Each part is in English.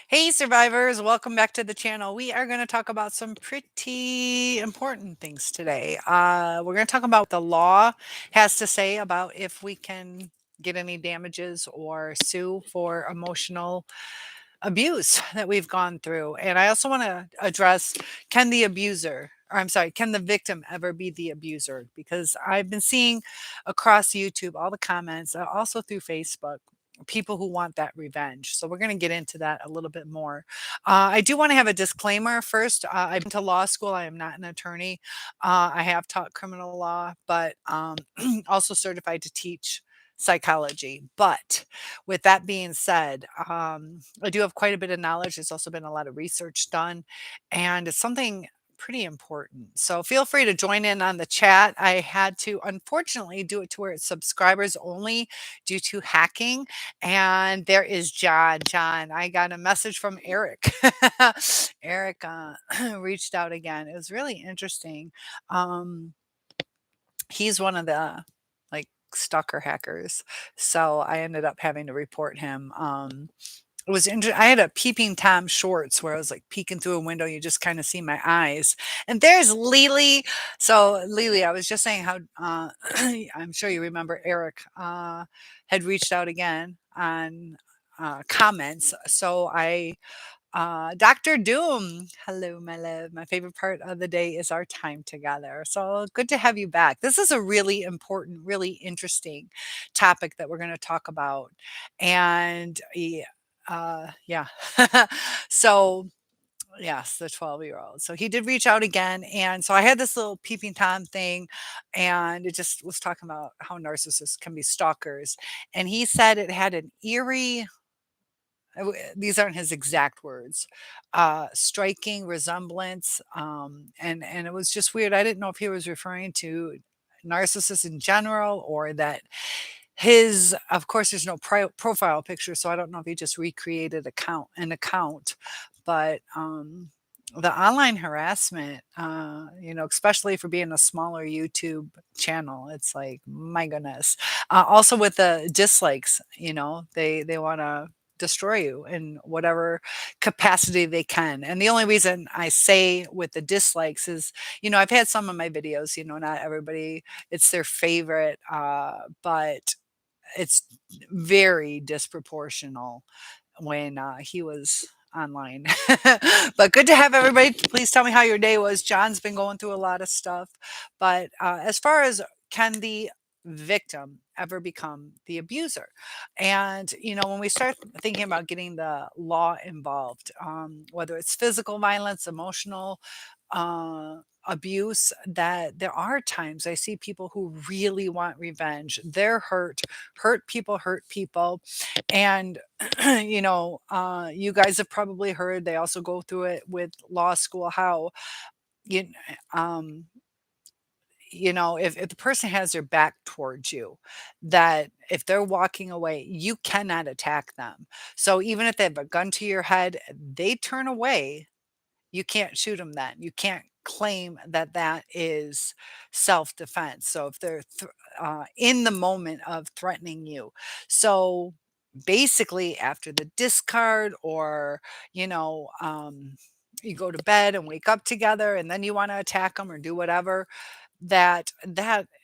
Hey, survivors, welcome back to the channel. We are going to talk about some pretty important things today. We're going to talk about what the law has to say about if we can get any damages or sue for emotional abuse that we've gone through. And I also want to address, can the abuser, or I'm sorry, can the victim ever be the abuser? Because I've been seeing across YouTube all the comments, also through Facebook, people who want that revenge. So we're going to get into that a little bit more. I do want to have a disclaimer first. I've been to law school. I am not an attorney. I have taught criminal law, but also certified to teach psychology. But with that being said, I do have quite a bit of knowledge. There's also been a lot of research done, and it's something pretty important. So feel free to join in on the chat. I had to unfortunately do it to where it's subscribers only due to hacking. And there is John. John, I got a message from Eric. Eric reached out again. It was really interesting. Um, he's one of the like stalker hackers. So I ended up having to report him. It was I had a peeping Tom shorts where I was like peeking through a window. You just kind of see my eyes. And there's Lily. So Lily, I was just saying how I'm sure you remember Eric had reached out again on comments. So Dr. Doom, hello, my love. My favorite part of the day is our time together. So good to have you back. This is a really important, really interesting topic that we're going to talk about. And yeah. So, yes, the 12-year-old. So he did reach out again. And so I had this little peeping Tom thing, and it just was talking about how narcissists can be stalkers. And he said it had an eerie, these aren't his exact words, striking resemblance, and it was just weird. I didn't know if he was referring to narcissists in general or that his, of course, there's no profile picture, so I don't know if he just recreated an account, but the online harassment, especially for being a smaller YouTube channel, it's like, my goodness. Also with the dislikes, they want to destroy you in whatever capacity they can. And the only reason I say with the dislikes is, I've had some of my videos, not everybody, it's their favorite, but it's very disproportional when he was online. But good to have everybody. Please tell me how your day was. John's been going through a lot of stuff. But as far as, can the victim ever become the abuser? And, when we start thinking about getting the law involved, whether it's physical violence, emotional, abuse, that there are times I see people who really want revenge. They're hurt people. And you guys have probably heard, they also go through it with law school, how you um if the person has their back towards you, that if they're walking away, you cannot attack them. So even if they have a gun to your head, they turn away, you can't shoot them then. You can't claim that that is self-defense. So if they're in the moment of threatening you. So basically, after the discard, or, you know, um, you go to bed and wake up together and then you want to attack them or do whatever, that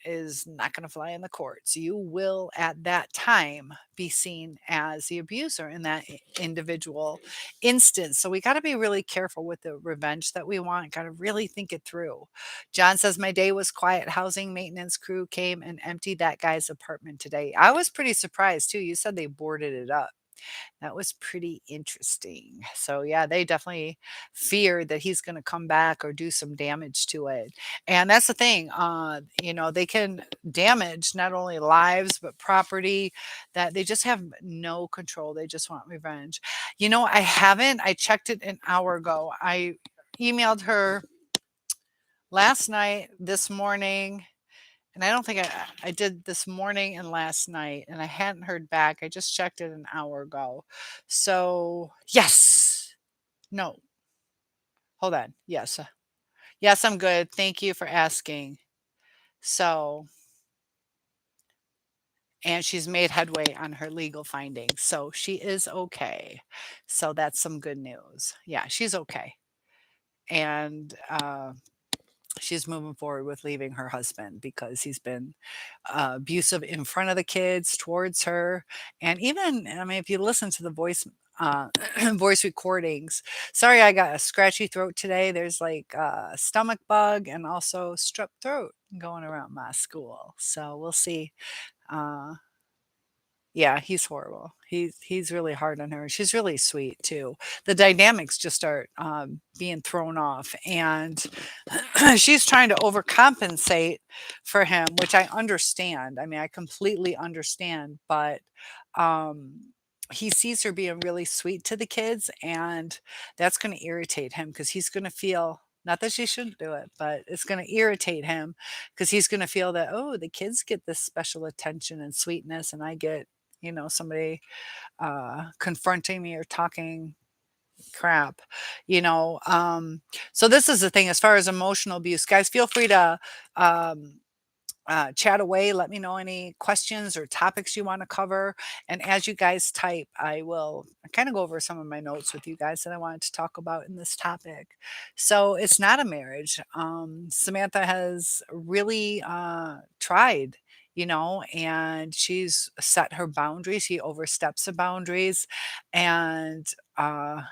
is not going to fly in the courts. You will at that time be seen as the abuser in that individual instance. So we got to be really careful with the revenge that we want. Got to really think it through. John says, my day was quiet. Housing maintenance crew came and emptied that guy's apartment today. I was pretty surprised too. You said they boarded it up. That was pretty interesting. So yeah, they definitely feared that he's going to come back or do some damage to it. And that's the thing, they can damage not only lives but property, that they just have no control. They just want revenge. I checked it an hour ago. I emailed her last night, this morning, and I don't think I did this morning and last night, and I hadn't heard back. I just checked it an hour ago. So, yes. No. Hold on. Yes. Yes, I'm good. Thank you for asking. So, and she's made headway on her legal findings. So she is okay. So that's some good news. Yeah, she's okay. And she's moving forward with leaving her husband because he's been abusive in front of the kids towards her. And even, I mean, if you listen to the voice recordings, sorry, I got a scratchy throat today. There's like a stomach bug and also strep throat going around my school. So we'll see. Uh, yeah, he's horrible. He's really hard on her. She's really sweet too. The dynamics just start being thrown off, and she's trying to overcompensate for him, which I understand. I mean, I completely understand, but um, he sees her being really sweet to the kids, and that's going to irritate him because he's going to feel. Not that she shouldn't do it, but it's going to irritate him because he's going to feel that, oh, the kids get this special attention and sweetness, and I get, somebody confronting me or talking crap, you know. So this is the thing as far as emotional abuse, guys. Feel free to um, chat away. Let me know any questions or topics you want to cover. And as you guys type, I will kind of go over some of my notes with you guys that I wanted to talk about in this topic. So it's not a marriage. Samantha has really tried. And she's set her boundaries. He oversteps the boundaries, and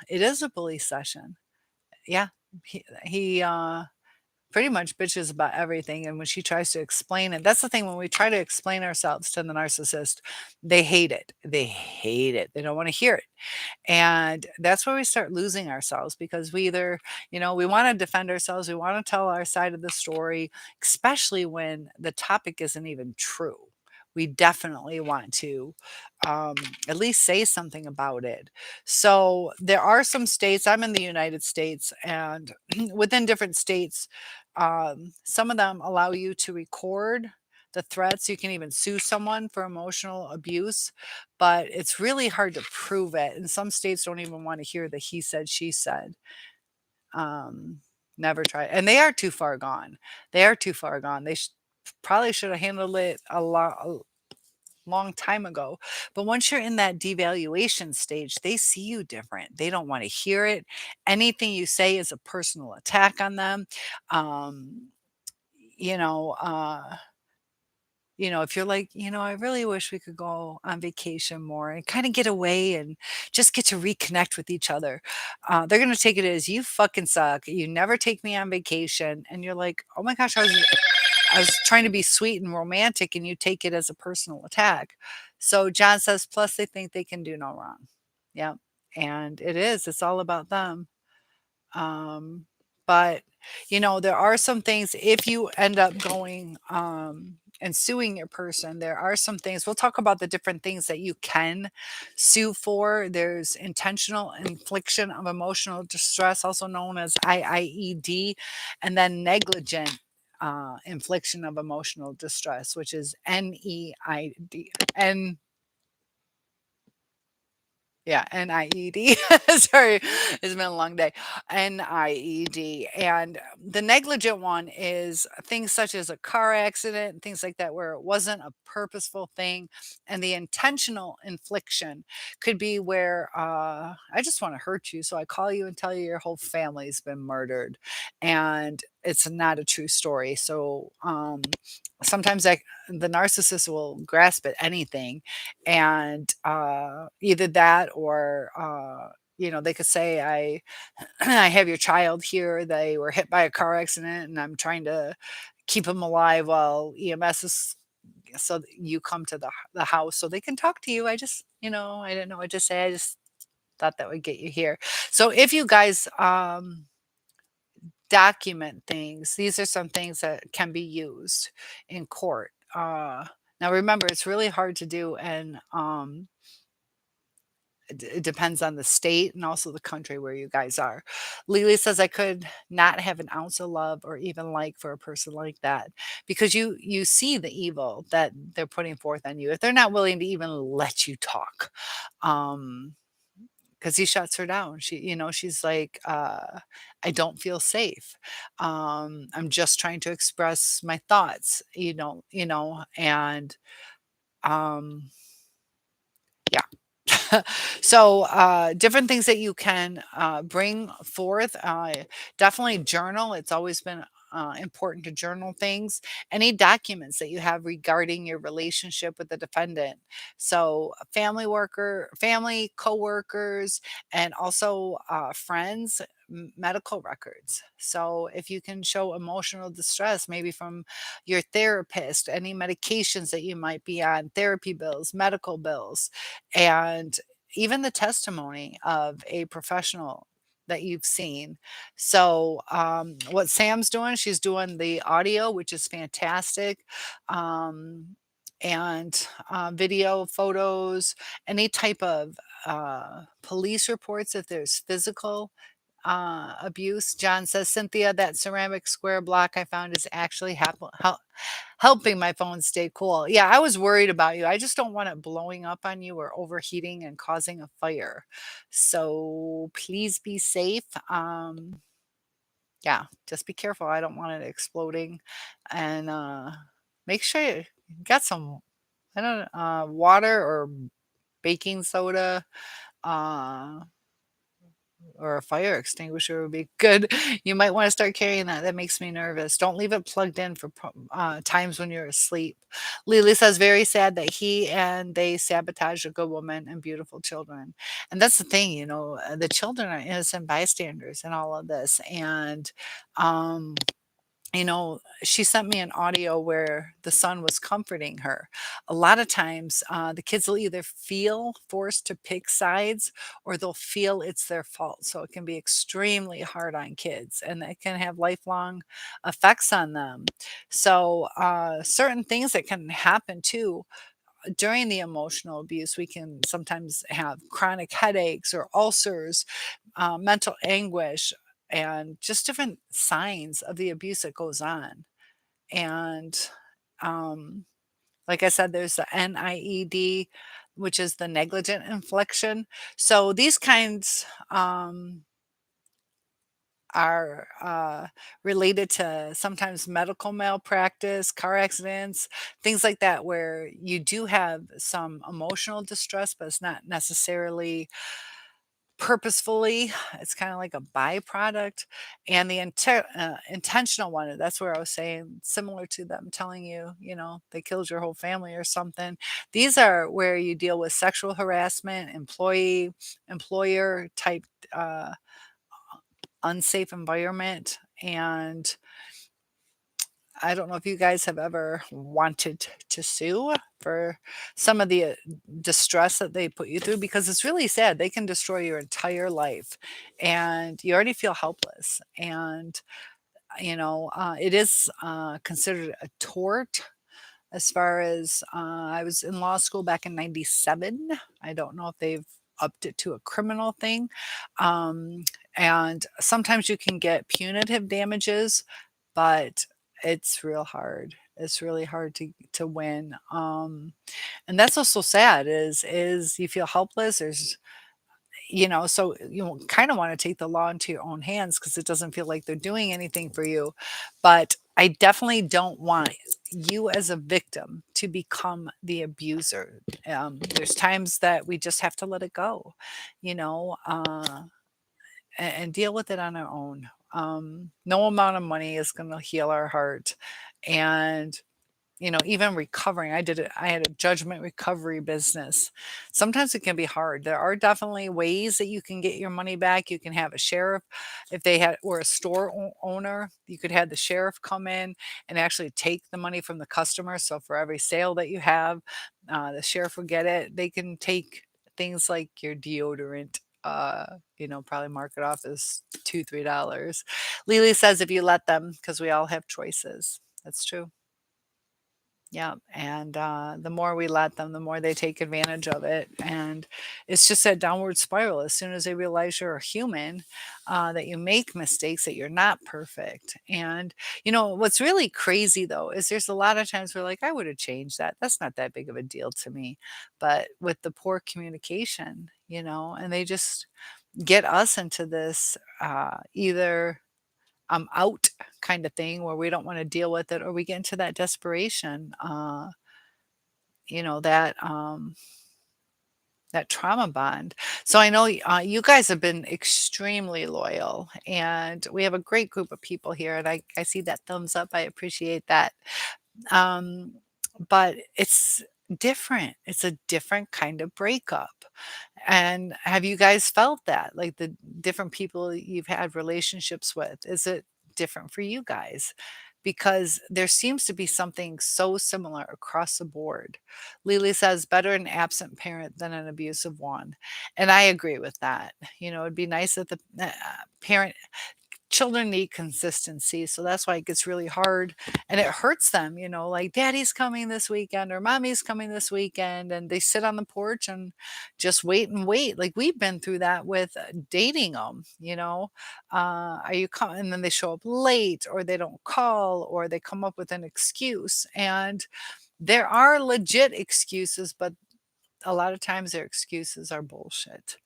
it is a bully session. Yeah, he pretty much bitches about everything, and when she tries to explain it, that's the thing, when we try to explain ourselves to the narcissist, they hate it. They hate it. They don't wanna hear it. And that's where we start losing ourselves because we either, we want to defend ourselves, we want to tell our side of the story, especially when the topic isn't even true. We definitely want to um, at least say something about it. So there are some states, I'm in the United States, and within different states, some of them allow you to record the threats. You can even sue someone for emotional abuse, but it's really hard to prove it. And some states don't even want to hear the he said, she said. Um, Never try. And they are too far gone. They are too far gone. Probably should have handled it a long time ago. But once you're in that devaluation stage, they see you different. They don't want to hear it. Anything you say is a personal attack on them. Um, you know, uh, if you're like, I really wish we could go on vacation more and kind of get away and just get to reconnect with each other. They're going to take it as you fucking suck. You never take me on vacation. And you're like, oh my gosh, I was trying to be sweet and romantic, and you take it as a personal attack. So John says, plus they think they can do no wrong. Yeah. And it is, it's all about them. Um, but there are some things if you end up going and suing your person, there are some things. We'll talk about the different things that you can sue for. There's intentional infliction of emotional distress, also known as IIED, and then negligent infliction of emotional distress, which is NEID. Yeah, NIED. Sorry, it's been a long day. NIED. And the negligent one is things such as a car accident and things like that, where it wasn't a purposeful thing. And the intentional infliction could be where I just want to hurt you. So I call you and tell you your whole family's been murdered. And it's not a true story. So sometimes the narcissist will grasp at anything, and either that or they could say, I I have your child here, they were hit by a car accident and I'm trying to keep them alive while EMS is, so that you come to the house so they can talk to you. I just, I didn't know what to say. I just thought that would get you here. So if you guys document things, these are some things that can be used in court. Now remember, it's really hard to do, and it depends on the state and also the country where you guys are. Lily says, I could not have an ounce of love or even like for a person like that, because you see the evil that they're putting forth on you. If they're not willing to even let you talk, um, because he shuts her down. She's like, I don't feel safe. I'm just trying to express my thoughts, and Um, yeah. So, different things that you can bring forth. Definitely journal. It's always been important to journal things. Any documents that you have regarding your relationship with the defendant. So, family, coworkers, and also friends. Medical records. So, if you can show emotional distress, maybe from your therapist, any medications that you might be on, therapy bills, medical bills, and even the testimony of a professional that you've seen. So, what Sam's doing, she's doing the audio, which is fantastic. Um, and video, photos, any type of police reports if there's physical abuse. John says, Cynthia, that ceramic square block I found is actually helping my phone stay cool. Yeah, I was worried about you. I just don't want it blowing up on you or overheating and causing a fire. So please be safe. Yeah, just be careful. I don't want it exploding. And make sure you got some, I don't know, water or baking soda. Uh, or a fire extinguisher would be good. You might want to start carrying that. That makes me nervous. Don't leave it plugged in for times when you're asleep. Lily says, very sad that he and they sabotage a good woman and beautiful children. And that's the thing, the children are innocent bystanders in all of this. And, um, she sent me an audio where the son was comforting her. A lot of times, the kids will either feel forced to pick sides or they'll feel it's their fault. So it can be extremely hard on kids and it can have lifelong effects on them. So, certain things that can happen too during the emotional abuse, we can sometimes have chronic headaches or ulcers, mental anguish, and just different signs of the abuse that goes on. And um, like I said, there's the NIED, which is the negligent infliction. So these kinds are related to sometimes medical malpractice, car accidents, things like that, where you do have some emotional distress, but it's not necessarily purposefully. It's kind of like a byproduct. And the intentional one, that's where I was saying, similar to them telling you, they killed your whole family or something. These are where you deal with sexual harassment, employer type. Unsafe environment. And I don't know if you guys have ever wanted to sue for some of the distress that they put you through because it's really sad. They can destroy your entire life and you already feel helpless. And, it is considered a tort. As far as I was in law school back in 97. I don't know if they've upped it to a criminal thing. Um, and sometimes you can get punitive damages, but it's real hard. It's really hard to win. And that's what's so sad is you feel helpless. So you kind of want to take the law into your own hands because it doesn't feel like they're doing anything for you. But I definitely don't want you as a victim to become the abuser. There's times that we just have to let it go, you know, uh, and deal with it on our own. No amount of money is going to heal our heart. And even recovering, I had a judgment recovery business. Sometimes it can be hard. There are definitely ways that you can get your money back. You can have a sheriff, if they had, or a store owner, you could have the sheriff come in and actually take the money from the customer. So for every sale that you have, the sheriff will get it. They can take things like your deodorant. Probably mark it off as $2, $3. Lily says if you let them, because we all have choices. That's true. Yeah, and the more we let them, the more they take advantage of it, and it's just that downward spiral. As soon as they realize you're a human, that you make mistakes, that you're not perfect, and what's really crazy though is there's a lot of times we're like, I would have changed that. That's not that big of a deal to me, but with the poor communication, and they just get us into this either I'm out kind of thing where we don't want to deal with it or we get into that desperation. that that trauma bond. So I know you guys have been extremely loyal, and we have a great group of people here, and I see that thumbs up. I appreciate that. Um, but it's different. It's a different kind of breakup. And have you guys felt that? Like the different people you've had relationships with, is it different for you guys? Because there seems to be something so similar across the board. Lily says, better an absent parent than an abusive one. And I agree with that. It'd be nice if the parent children need consistency. So that's why it gets really hard and it hurts them, like daddy's coming this weekend or mommy's coming this weekend. And they sit on the porch and just wait and wait. Like we've been through that with dating them. Are you coming? And then they show up late or they don't call or they come up with an excuse. And there are legit excuses, but a lot of times their excuses are bullshit.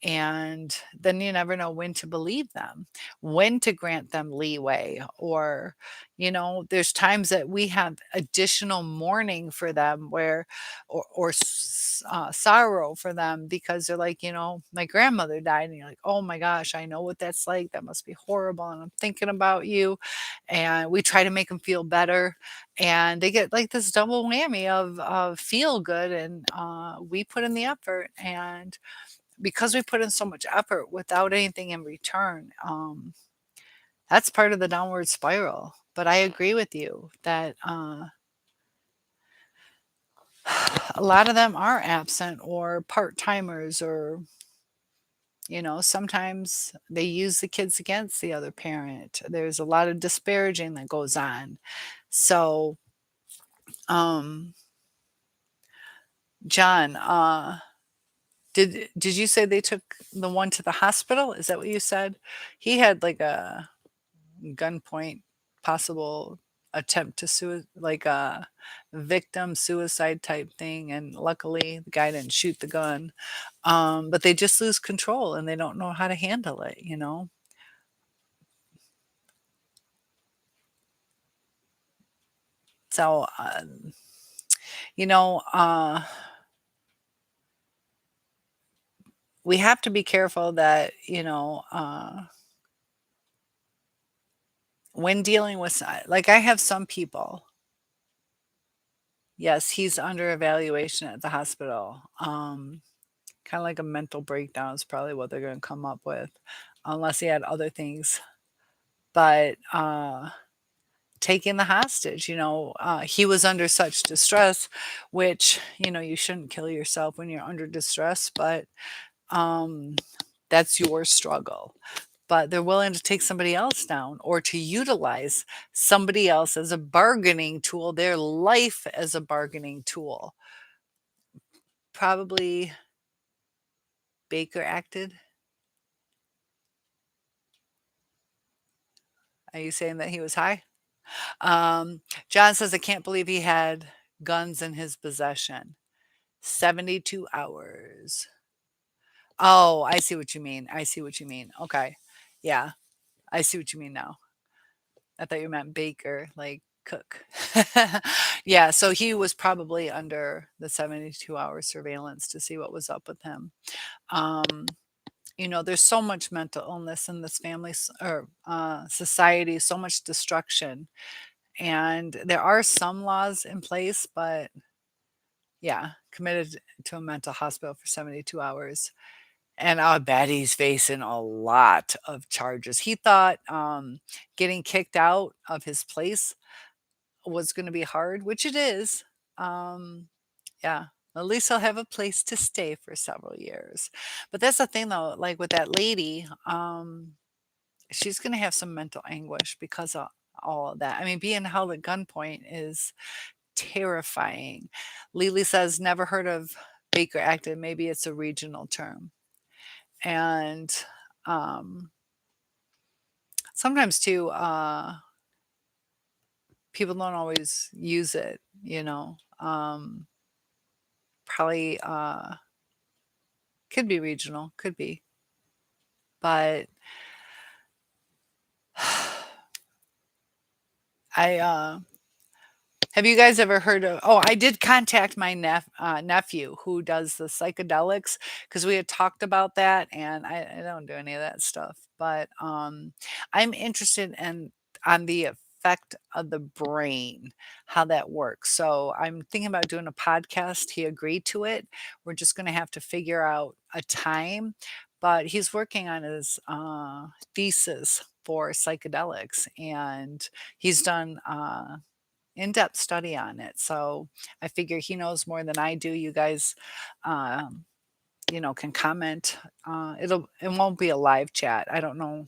And then you never know when to believe them, when to grant them leeway. Or, there's times that we have additional mourning for them or sorrow for them because they're like, my grandmother died. And you're like, oh my gosh, I know what that's like. That must be horrible. And I'm thinking about you. And we try to make them feel better. And they get like this double whammy of feel good. And we put in the effort. And because we put in so much effort without anything in return, that's part of the downward spiral. But I agree with you that a lot of them are absent or part timers, or, sometimes they use the kids against the other parent. There's a lot of disparaging that goes on. So, um, John, did you say they took the one to the hospital? Is that what you said? He had like a gunpoint possible attempt to like a victim suicide type thing, and luckily the guy didn't shoot the gun. But they just lose control and they don't know how to handle it. So you know uh we have to be careful that when dealing with like I have some people. Yes, he's under evaluation at the hospital. Kinda like a mental breakdown is probably what they're gonna come up with, unless he had other things. But, taking the hostage, he was under such distress, which, you shouldn't kill yourself when you're under distress, but, um, that's your struggle. But they're willing to take somebody else down or to utilize somebody else as a bargaining tool, their life as a bargaining tool. Probably Baker acted. Are you saying that he was high? John says, I can't believe he had guns in his possession. 72 hours. Oh, I see what you mean. I see what you mean. Okay. Yeah, I see what you mean now. I thought you meant baker, like cook. Yeah, so he was probably under the 72-hour surveillance to see what was up with him. Um, there's so much mental illness in this family or society, so much destruction. And there are some laws in place, but yeah, committed to a mental hospital for 72 hours. And I bet he's facing a lot of charges. He thought getting kicked out of his place was going to be hard, which it is. Um, yeah, at least he'll have a place to stay for several years. But that's the thing, though, like with that lady, she's going to have some mental anguish because of all of that. I mean, being held at gunpoint is terrifying. Lily says, never heard of Baker acted. Maybe it's a regional term. And sometimes too, people don't always use it. Probably could be regional, could be. But I Have you guys ever heard of I did contact my nephew who does the psychedelics because we had talked about that, and I don't do any of that stuff, but, I'm interested in on the effect of the brain, how that works, so I'm thinking about doing a podcast. He agreed to it. We're just gonna have to figure out a time, but he's working on his, thesis for psychedelics, and he's done, in-depth study on it. So I figure he knows more than I do. You guys, um, can comment. It won't be a live chat. I don't know.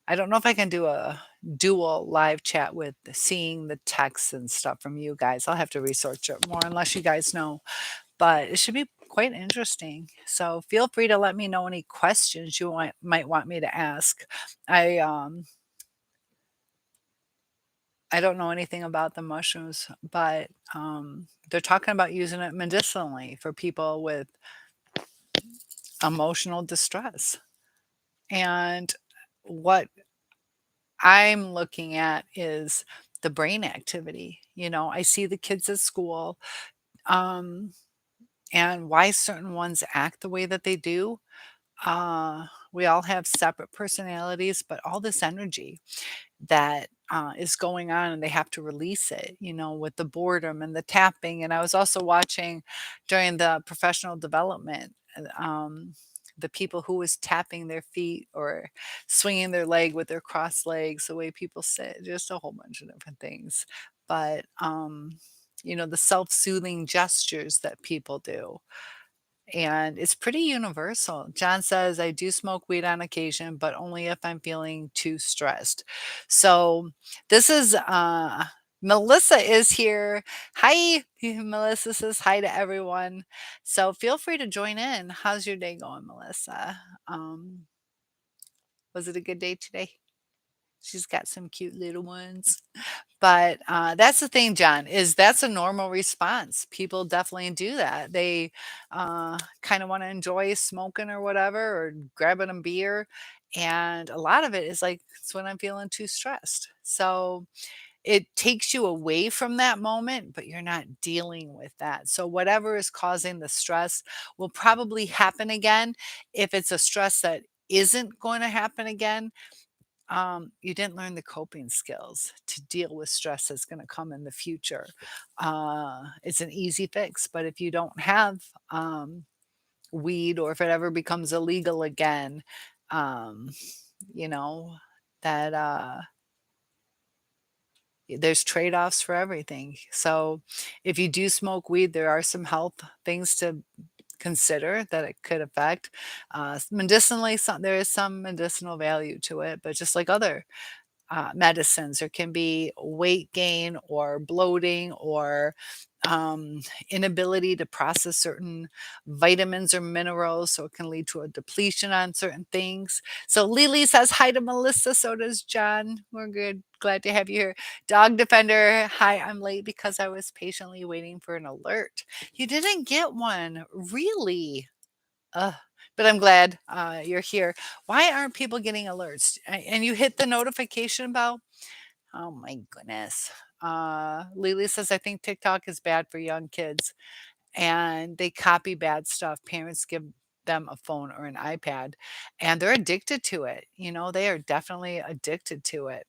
I don't know if I can do a dual live chat with seeing the texts and stuff from you guys. I'll have to research it more unless you guys know. But it should be quite interesting. So feel free to let me know any questions you might want me to ask. I um I don't know anything about the mushrooms, but, they're talking about using it medicinally for people with emotional distress, and what I'm looking at is the brain activity. I see the kids at school, um, and why certain ones act the way that they do. We all have separate personalities, but all this energy that is going on, and they have to release it, with the boredom and the tapping. And I was also watching during the professional development, the people who was tapping their feet or swinging their leg with their crossed legs, the way people sit, just a whole bunch of different things. But, the self soothing gestures that people do, and it's pretty universal. John says, I do smoke weed on occasion, but only if I'm feeling too stressed. So this is Melissa is here. Hi. Melissa says hi to everyone. So feel free to join in. How's your day going, Melissa? Um, was it a good day today? She's got some cute little ones. But, that's the thing, John, is that's a normal response. People definitely do that. They, kinda wanna enjoy smoking or whatever, or grabbing a beer, and a lot of it is like, "It's when I'm feeling too stressed." So, it takes you away from that moment, but you're not dealing with that. So, whatever is causing the stress will probably happen again. If it's a stress that isn't going to happen again, you didn't learn the coping skills to deal with stress that's going to come in the future. It's an easy fix, but if you don't have weed, or if it ever becomes illegal again, um, you know, that there's trade offs for everything. So if you do smoke weed, there are some health things to consider that it could affect. Medicinally, there is some medicinal value to it, but just like other medicines. There can be weight gain or bloating or um, inability to process certain vitamins or minerals. So it can lead to a depletion on certain things. So Lily says hi to Melissa. So does John. We're good. Glad to have you here. Dog Defender. Hi, I'm late because I was patiently waiting for an alert. You didn't get one. Really? Ugh. But I'm glad you're here. Why aren't people getting alerts? And you hit the notification bell? Oh my goodness. Lily says, I think TikTok is bad for young kids and they copy bad stuff. Parents give them a phone or an iPad and they're addicted to it. They are definitely addicted to it.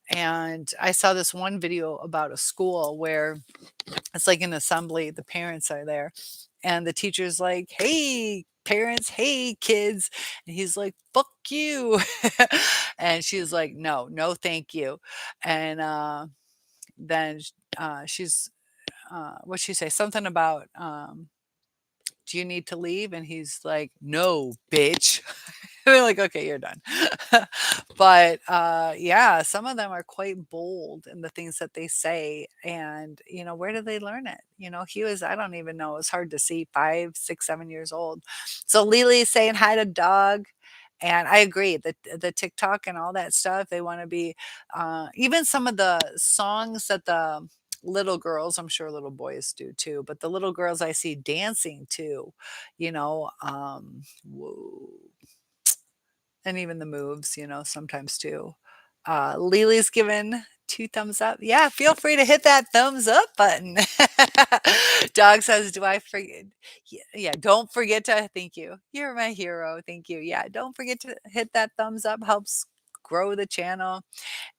And I saw this one video about a school where it's like an assembly, the parents are there, and the teacher's like, "Hey, parents, hey, kids." And he's like, "Fuck you." And she's like, "No, no, thank you." And then she's, what'd she say? Something about, do you need to leave? And he's like, "No, bitch." They're like, "Okay, you're done." But, yeah, some of them are quite bold in the things that they say, and, where did they learn it? He was I don't even know, it's hard to see, 5, 6, 7 years old. So Lily's saying hi to Dog, and I agree, the TikTok and all that stuff, they wanna be, even some of the songs that the little girls, I'm sure little boys do too, but the little girls I see dancing to, whoa, and even the moves, sometimes too. Lily's given 2 thumbs up. Yeah, feel free to hit that thumbs up button. Dog says, "Do I forget?" Yeah, don't forget to thank you. You're my hero. Thank you. Yeah, don't forget to hit that thumbs up. Helps grow the channel.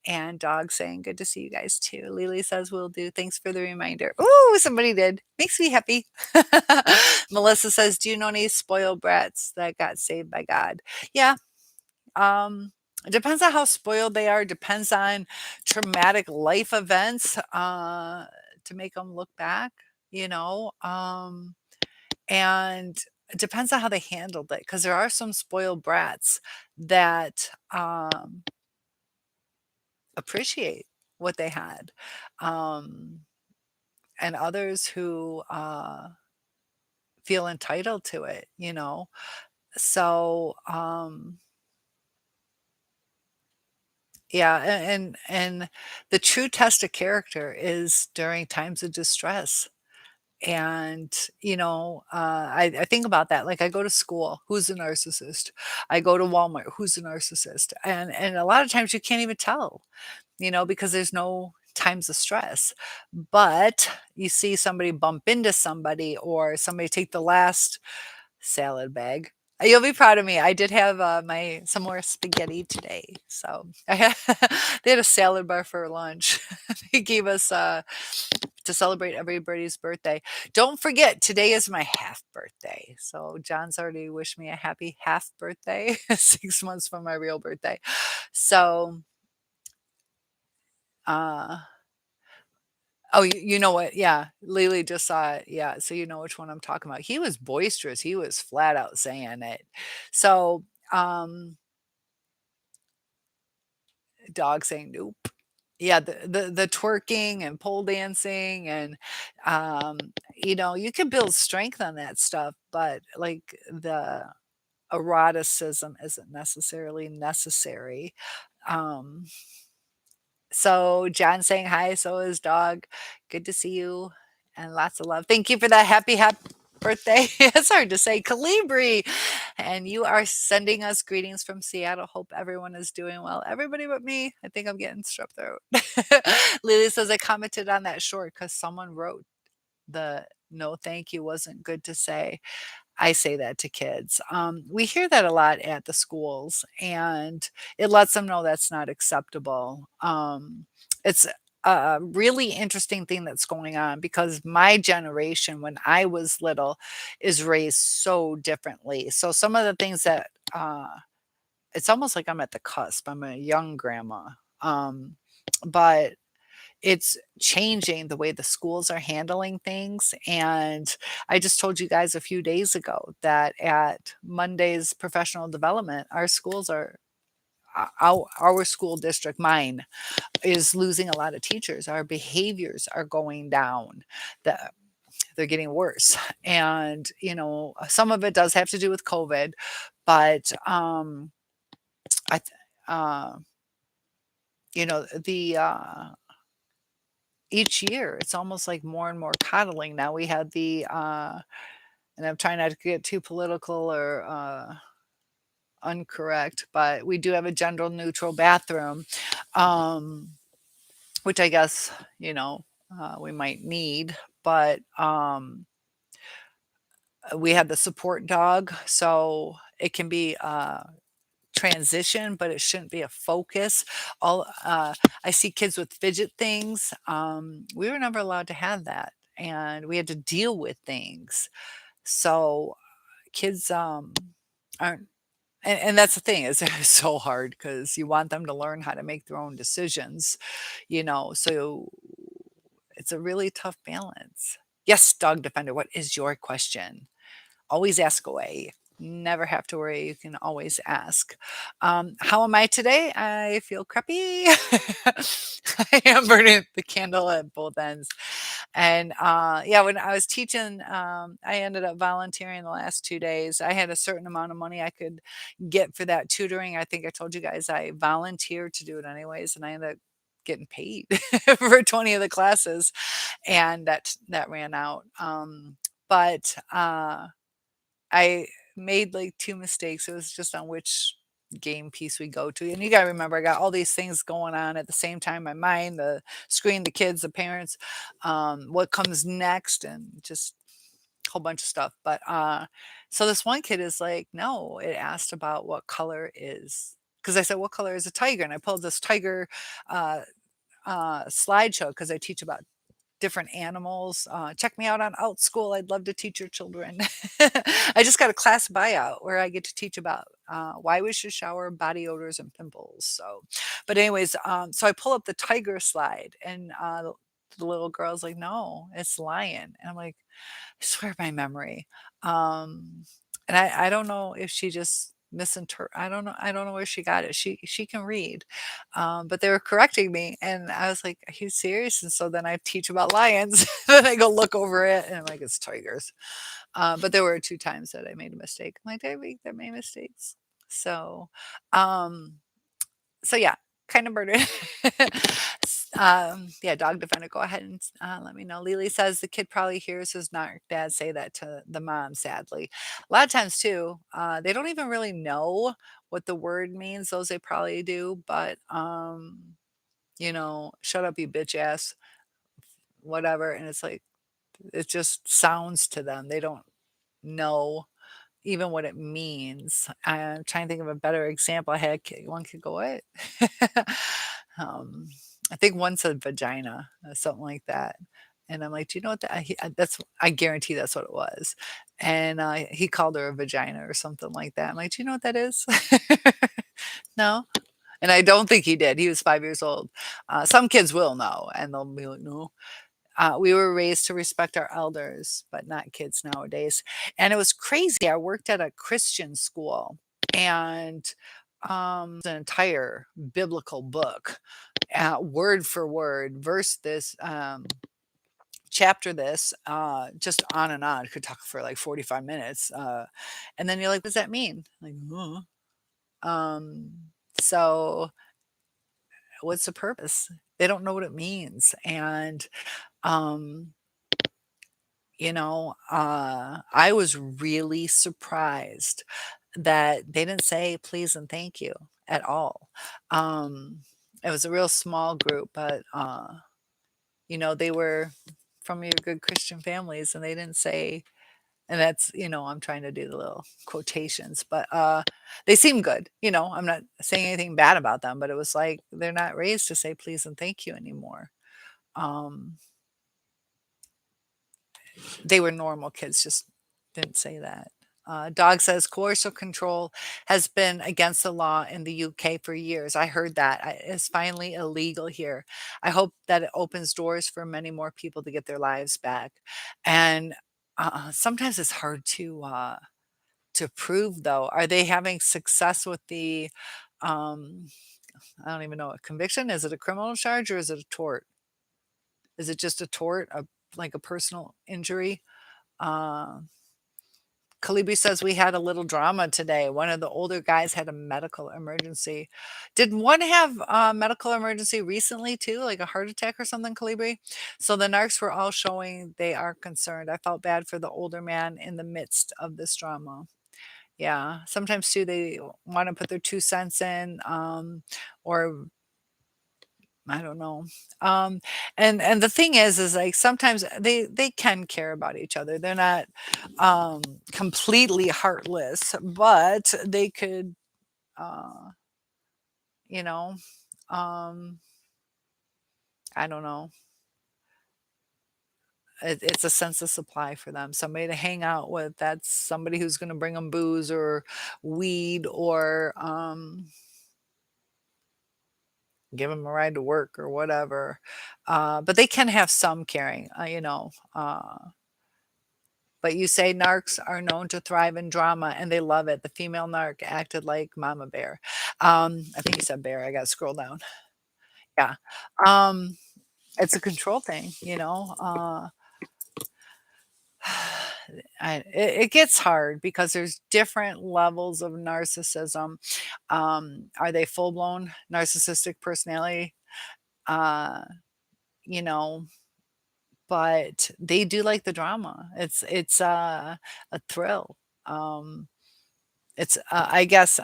And Dog saying, "Good to see you guys too." Lily says, "Will do. Thanks for the reminder." Ooh, somebody did. Makes me happy. Melissa says, "Do you know any spoiled brats that got saved by God?" Yeah, it depends on how spoiled they are, depends on traumatic life events, to make them look back, you know, and it depends on how they handled it, because there are some spoiled brats that, appreciate what they had, um, and others who, feel entitled to it, you know? So, yeah, and the true test of character is during times of distress. And, I think about that. Like I go to school, who's a narcissist? I go to Walmart, who's a narcissist? And a lot of times you can't even tell, because there's no times of stress. But you see somebody bump into somebody or somebody take the last salad bag. You'll be proud of me. I did have, my some more spaghetti today, so they had a salad bar for lunch. They gave us, to celebrate everybody's birthday. Don't forget, today is my half birthday, so John's already wished me a happy half birthday, 6 months from my real birthday. So, uh oh, you know what? Yeah, Lily just saw it. Yeah, so you know which one I'm talking about. He was boisterous. He was flat out saying it. So, dog saying nope. Yeah, the twerking and pole dancing and um, you can build strength on that stuff, but like the eroticism isn't necessarily necessary. Um, So John saying hi, so is dog. Good to see you and lots of love. Thank you for that happy birthday. It's hard to say. Calibri. And you are sending us greetings from Seattle. Hope everyone is doing well. Everybody but me. I think I'm getting strep throat. Lily says I commented on that short because someone wrote the no thank you wasn't good to say. I say that to kids. We hear that a lot at the schools, and it lets them know that's not acceptable. It's a really interesting thing that's going on because my generation, when I was little, is raised so differently. So some of the things that it's almost like I'm at the cusp. I'm a young grandma, but it's changing the way the schools are handling things. And I just told you guys a few days ago that at Monday's professional development, our schools are our school district, mine, is losing a lot of teachers. Our behaviors are going down. The, they're getting worse. And, some of it does have to do with COVID, but I, th- uh, the each year it's almost like more and more coddling. Now we had the and I'm trying not to get too political or uncorrect, but we do have a gender neutral bathroom, um, which I guess we might need. But we have the support dog, so it can be transition, but it shouldn't be a focus. All I see kids with fidget things. We were never allowed to have that, and we had to deal with things. So kids aren't. And that's the thing is it's so hard because you want them to learn how to make their own decisions, so it's a really tough balance. Yes, dog defender, what is your question? Always ask away. Never have to worry. You can always ask. How am I today? I feel crappy. I am burning the candle at both ends. And yeah, when I was teaching, I ended up volunteering the last 2 days. I had a certain amount of money I could get for that tutoring. I think I told you guys I volunteered to do it anyways, and I ended up getting paid for 20 of the classes, and that ran out. But I made like 2 mistakes. It was just on which game piece we go to. And you gotta remember, I got all these things going on at the same time. My mind, the screen, the kids, the parents, what comes next, and just a whole bunch of stuff. But so this one kid is like, no, it asked about what color is, because I said, what color is a tiger? And I pulled this tiger uh, slideshow because I teach about different animals. Check me out on Out School. I'd love to teach your children. I just got a class buyout where I get to teach about why we should shower, body odors, and pimples. So, but anyways, so I pull up the tiger slide, and the little girl's like, "No, it's lion," and I'm like, I swear by memory. And I don't know if she just I don't know where she got it. She can read. But they were correcting me and I was like, "Are you serious?" And so then I teach about lions. Then I go look over it and I'm like, it's tigers. But there were two times that I made a mistake. I'm like, did I make that many mistakes? So um so yeah, kind of murdered. Yeah, dog defender, go ahead and let me know. Lily says the kid probably hears his narc dad say that to the mom, sadly. A lot of times, too, they don't even really know what the word means. Those they probably do, but, shut up, you bitch ass, whatever. And it's like, it just sounds to them. They don't know even what it means. I'm trying to think of a better example. I had one kid go, "What?" Um, I think one said vagina, something like that. And I'm like, "Do you know what that's I guarantee that's what it was." And, he called her a vagina or something like that. I'm like, "Do you know what that is?" "No." And I don't think he did. He was 5 years old. Some kids will know, and they'll be like, "No." We were raised to respect our elders, but not kids nowadays. And it was crazy. I worked at a Christian school, and an entire biblical book, word for word, verse this, chapter this, just on and on. Could talk for like 45 minutes. And then you're like, what does that mean? Like, um, so what's the purpose? They don't know what it means. And, um, I was really surprised that they didn't say please and thank you at all. Um, it was a real small group, but they were from your good Christian families and they didn't say, and that's, I'm trying to do the little quotations, but they seem good. I'm not saying anything bad about them, but it was like they're not raised to say please and thank you anymore. Um, They were normal kids, just didn't say that. Dog says coercive control has been against the law in the UK for years. I heard that. It's finally illegal here. I hope that it opens doors for many more people to get their lives back. And sometimes it's hard to prove, though. Are they having success with the? Um, I don't even know, a conviction. Is it a criminal charge or is it a tort? Is it just a tort, like a personal injury? Uh, Kalibi says we had a little drama today. One of the older guys had a medical emergency. Did one have a medical emergency recently too, like a heart attack or something, Kalibi? So the narcs were all showing they are concerned. I felt bad for the older man in the midst of this drama. Yeah, sometimes too they want to put their 2 cents in, or I don't know. Um, and the thing is like sometimes they can care about each other. They're not um completely heartless, but they could uh you know, um I don't know. It's a sense of supply for them. Somebody to hang out with. That's somebody who's going to bring them booze or weed or give them a ride to work or whatever. But they can have some caring, but you say narcs are known to thrive in drama and they love it. The female narc acted like Mama Bear. I think you said bear. I got to scroll down. Yeah. Um, it's a control thing, it gets hard because there's different levels of narcissism. Are they full blown narcissistic personality? Uh, you know, but they do like the drama. It's a thrill. Um, It's, I guess,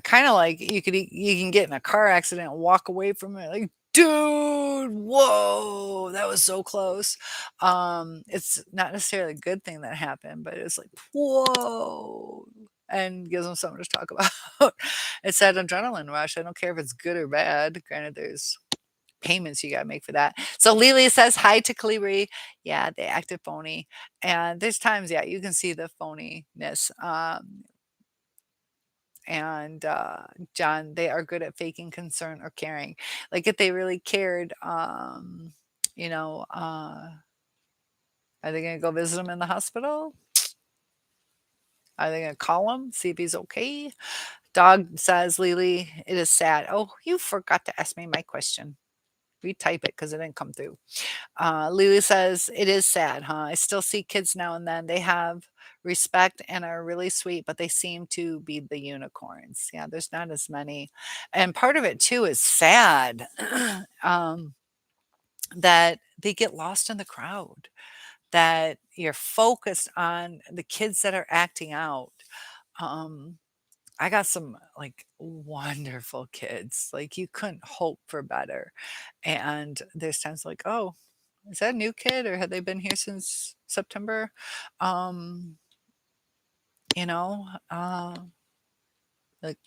kind of like you can get in a car accident and walk away from it like, dude, whoa, that was so close. It's not necessarily a good thing that happened, but it's like, whoa, and gives them something to talk about. It's that adrenaline rush. I don't care if it's good or bad. Granted, there's payments you gotta make for that. So Lily says hi to Calibri. Yeah, they acted phony. And there's times, yeah, you can see the phoniness. And John, they are good at faking concern or caring. Like if they really cared, you know, are they gonna go visit him in the hospital? Are they gonna call him, see if he's okay? Dog says, Lily, it is sad. Oh, you forgot to ask me my question. Retype it because it didn't come through. Lily says, it is sad, huh? I still see kids now and then. They have respect and are really sweet, but they seem to be the unicorns. Yeah, there's not as many. And part of it too is sad um, that they get lost in the crowd, that you're focused on the kids that are acting out. Um, I got some like wonderful kids. Like you couldn't hope for better. And there's times like, oh, is that a new kid or have they been here since September? Um, you know, like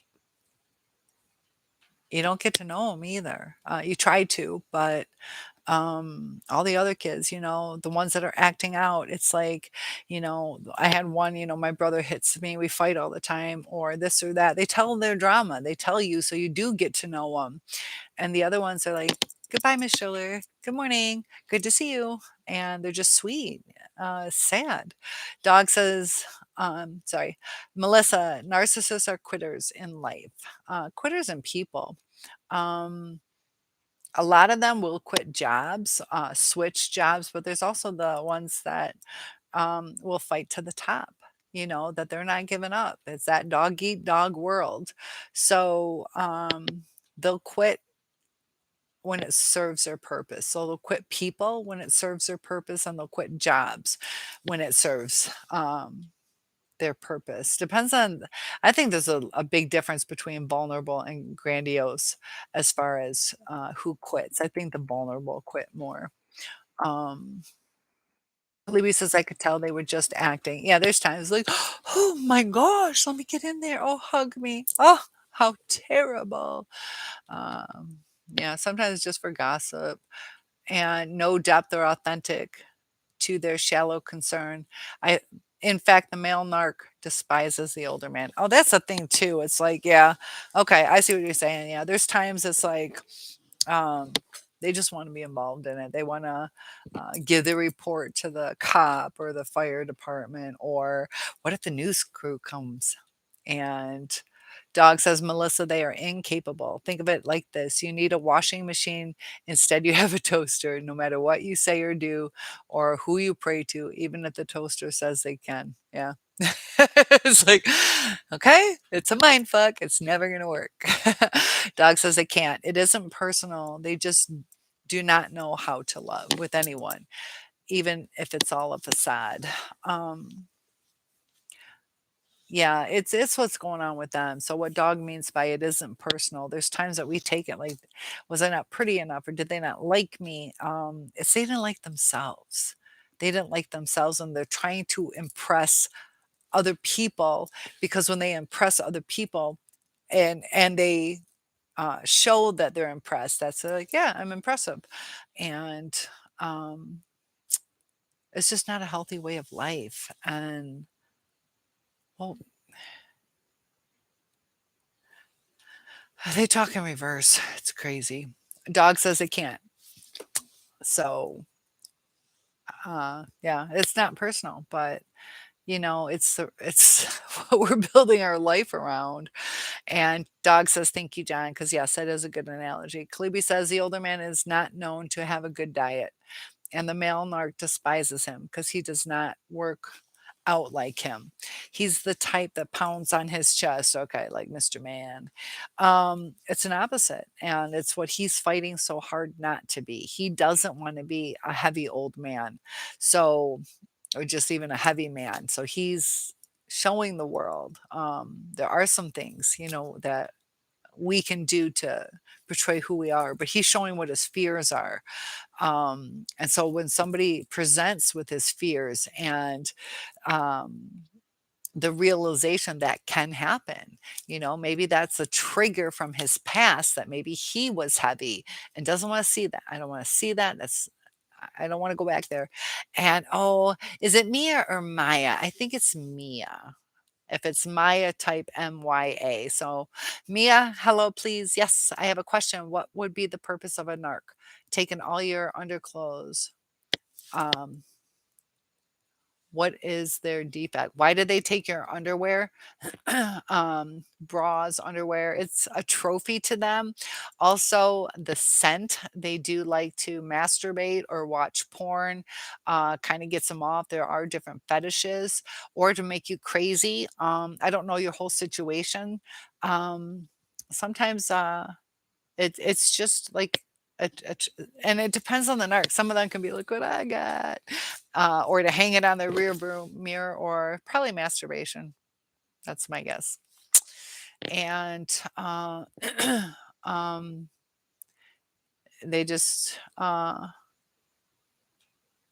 you don't get to know them either. You try to, but all the other kids, the ones that are acting out, it's like, I had one, my brother hits me, we fight all the time, or this or that. They tell their drama, they tell you, so you do get to know them. And the other ones are like, goodbye, Miss Schiller. Good morning. Good to see you. And they're just sweet. Sad. Dog says, sorry, Melissa, narcissists are quitters in life, quitters in people. Um, a lot of them will quit jobs, switch jobs, but there's also the ones that will fight to the top, that they're not giving up. It's that dog eat dog world. So they'll quit when it serves their purpose. So they'll quit people when it serves their purpose, and they'll quit jobs when it serves their purpose. Depends on, I think there's a big difference between vulnerable and grandiose as far as who quits. I think the vulnerable quit more. Um, Libby says, I could tell they were just acting. Yeah, there's times like, oh my gosh, let me get in there. Oh, hug me. Oh, how terrible. Um, yeah, sometimes just for gossip and no depth or authentic to their shallow concern. I in fact, the male narc despises the older man. Oh, that's a thing too. It's like, yeah, okay, I see what you're saying. Yeah, there's times it's like um, they just want to be involved in it. They want to give the report to the cop or the fire department, or what if the news crew comes and Dog says, Melissa, they are incapable. Think of it like this: you need a washing machine. Instead, you have a toaster. No matter what you say or do, or who you pray to, even if the toaster says they can. Yeah. It's like, okay, it's a mind fuck. It's never going to work. Dog says they can't. It isn't personal. They just do not know how to love with anyone, even if it's all a facade. Um, yeah, it's what's going on with them. So what Dog means by it isn't personal. There's times that we take it like, was I not pretty enough or did they not like me? It's they didn't like themselves. They didn't like themselves and they're trying to impress other people, because when they impress other people and they show that they're impressed, that's like, yeah, I'm impressive. And um it's just not a healthy way of life. And well, they talk in reverse. It's crazy. Dog says they can't. So, yeah, it's not personal, but it's what we're building our life around. And Dog says, thank you, John, because yes, that is a good analogy. Kalibi says the older man is not known to have a good diet, and the male narc despises him because he does not work out like him. He's the type that pounds on his chest, okay, like Mr. Man. It's an opposite, and it's what he's fighting so hard not to be. He doesn't want to be a heavy old man. So, or just even a heavy man. So he's showing the world. There are some things, that we can do to portray who we are, but he's showing what his fears are. And so when somebody presents with his fears and um, the realization that can happen, maybe that's a trigger from his past that maybe he was heavy and doesn't want to see that. I don't want to see that. I don't want to go back there. And oh, is it Mia or Maya? I think it's Mia. If it's Maya, type MYA. So, Mia, hello, please. Yes, I have a question. What would be the purpose of a narc? Taking all your underclothes. Um, what is their defect? Why did they take your underwear? Bras, underwear. It's a trophy to them. Also, the scent. They do like to masturbate or watch porn. Kind of gets them off. There are different fetishes, or to make you crazy. I don't know your whole situation. Sometimes it's just like and it depends on the narc. Some of them can be like, "What I got," or to hang it on their rear view mirror, or probably masturbation. That's my guess. And um, they just,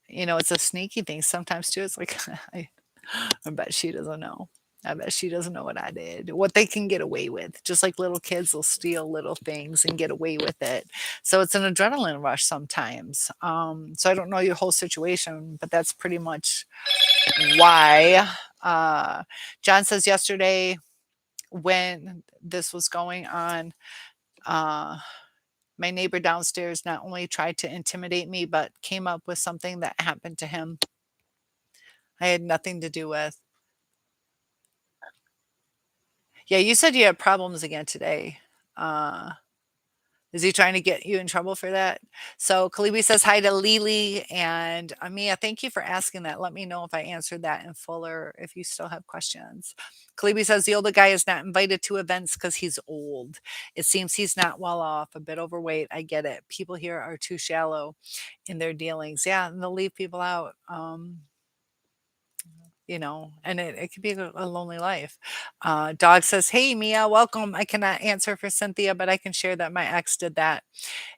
it's a sneaky thing sometimes too. It's like, I bet she doesn't know. I bet she doesn't know what I did, what they can get away with. Just like little kids will steal little things and get away with it. So it's an adrenaline rush sometimes. So I don't know your whole situation, but that's pretty much why. John says yesterday when this was going on, uh, my neighbor downstairs not only tried to intimidate me, but came up with something that happened to him I had nothing to do with. Yeah, you said you had problems again today. Uh, is he trying to get you in trouble for that? So Kalibi says hi to Lily and Mia. Thank you for asking that. Let me know if I answered that in full or if you still have questions. Kalibi says the older guy is not invited to events because he's old. It seems he's not well off, a bit overweight. I get it. People here are too shallow in their dealings. Yeah, and they'll leave people out. And it could be a lonely life. Dog says, "Hey, Mia, welcome. I cannot answer for Cynthia, but I can share that my ex did that.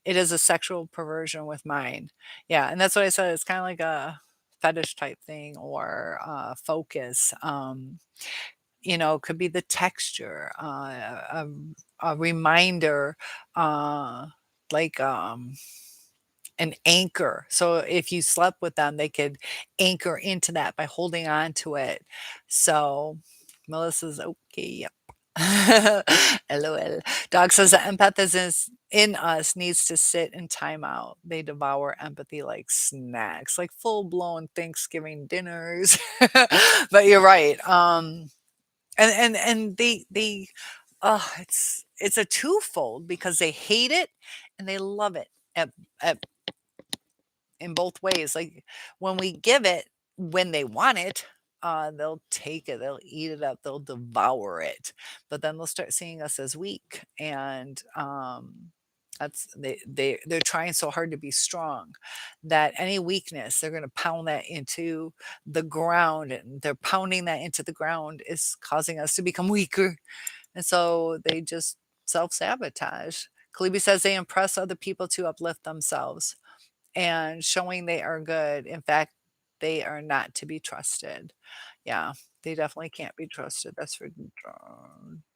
It is a sexual perversion with mine." Yeah, and that's what I said. It's kind of like a fetish type thing or focus. Could be the texture, a reminder, like an anchor. So if you slept with them, they could anchor into that by holding on to it. So Melissa's okay. Yep. LOL. Dog says the empath is in us needs to sit in timeout. They devour empathy like snacks, like full blown Thanksgiving dinners. But you're right. And they it's a twofold because they hate it and they love it at in both ways. Like when we give it when they want it, they'll take it, they'll eat it up, they'll devour it. But then they'll start seeing us as weak. And that's they're trying so hard to be strong that any weakness they're going to pound that into the ground, and they're pounding that into the ground is causing us to become weaker, and so they just self-sabotage. Kalibi says they impress other people to uplift themselves and showing they are good. In fact, they are not to be trusted. Yeah, they definitely can't be trusted. That's for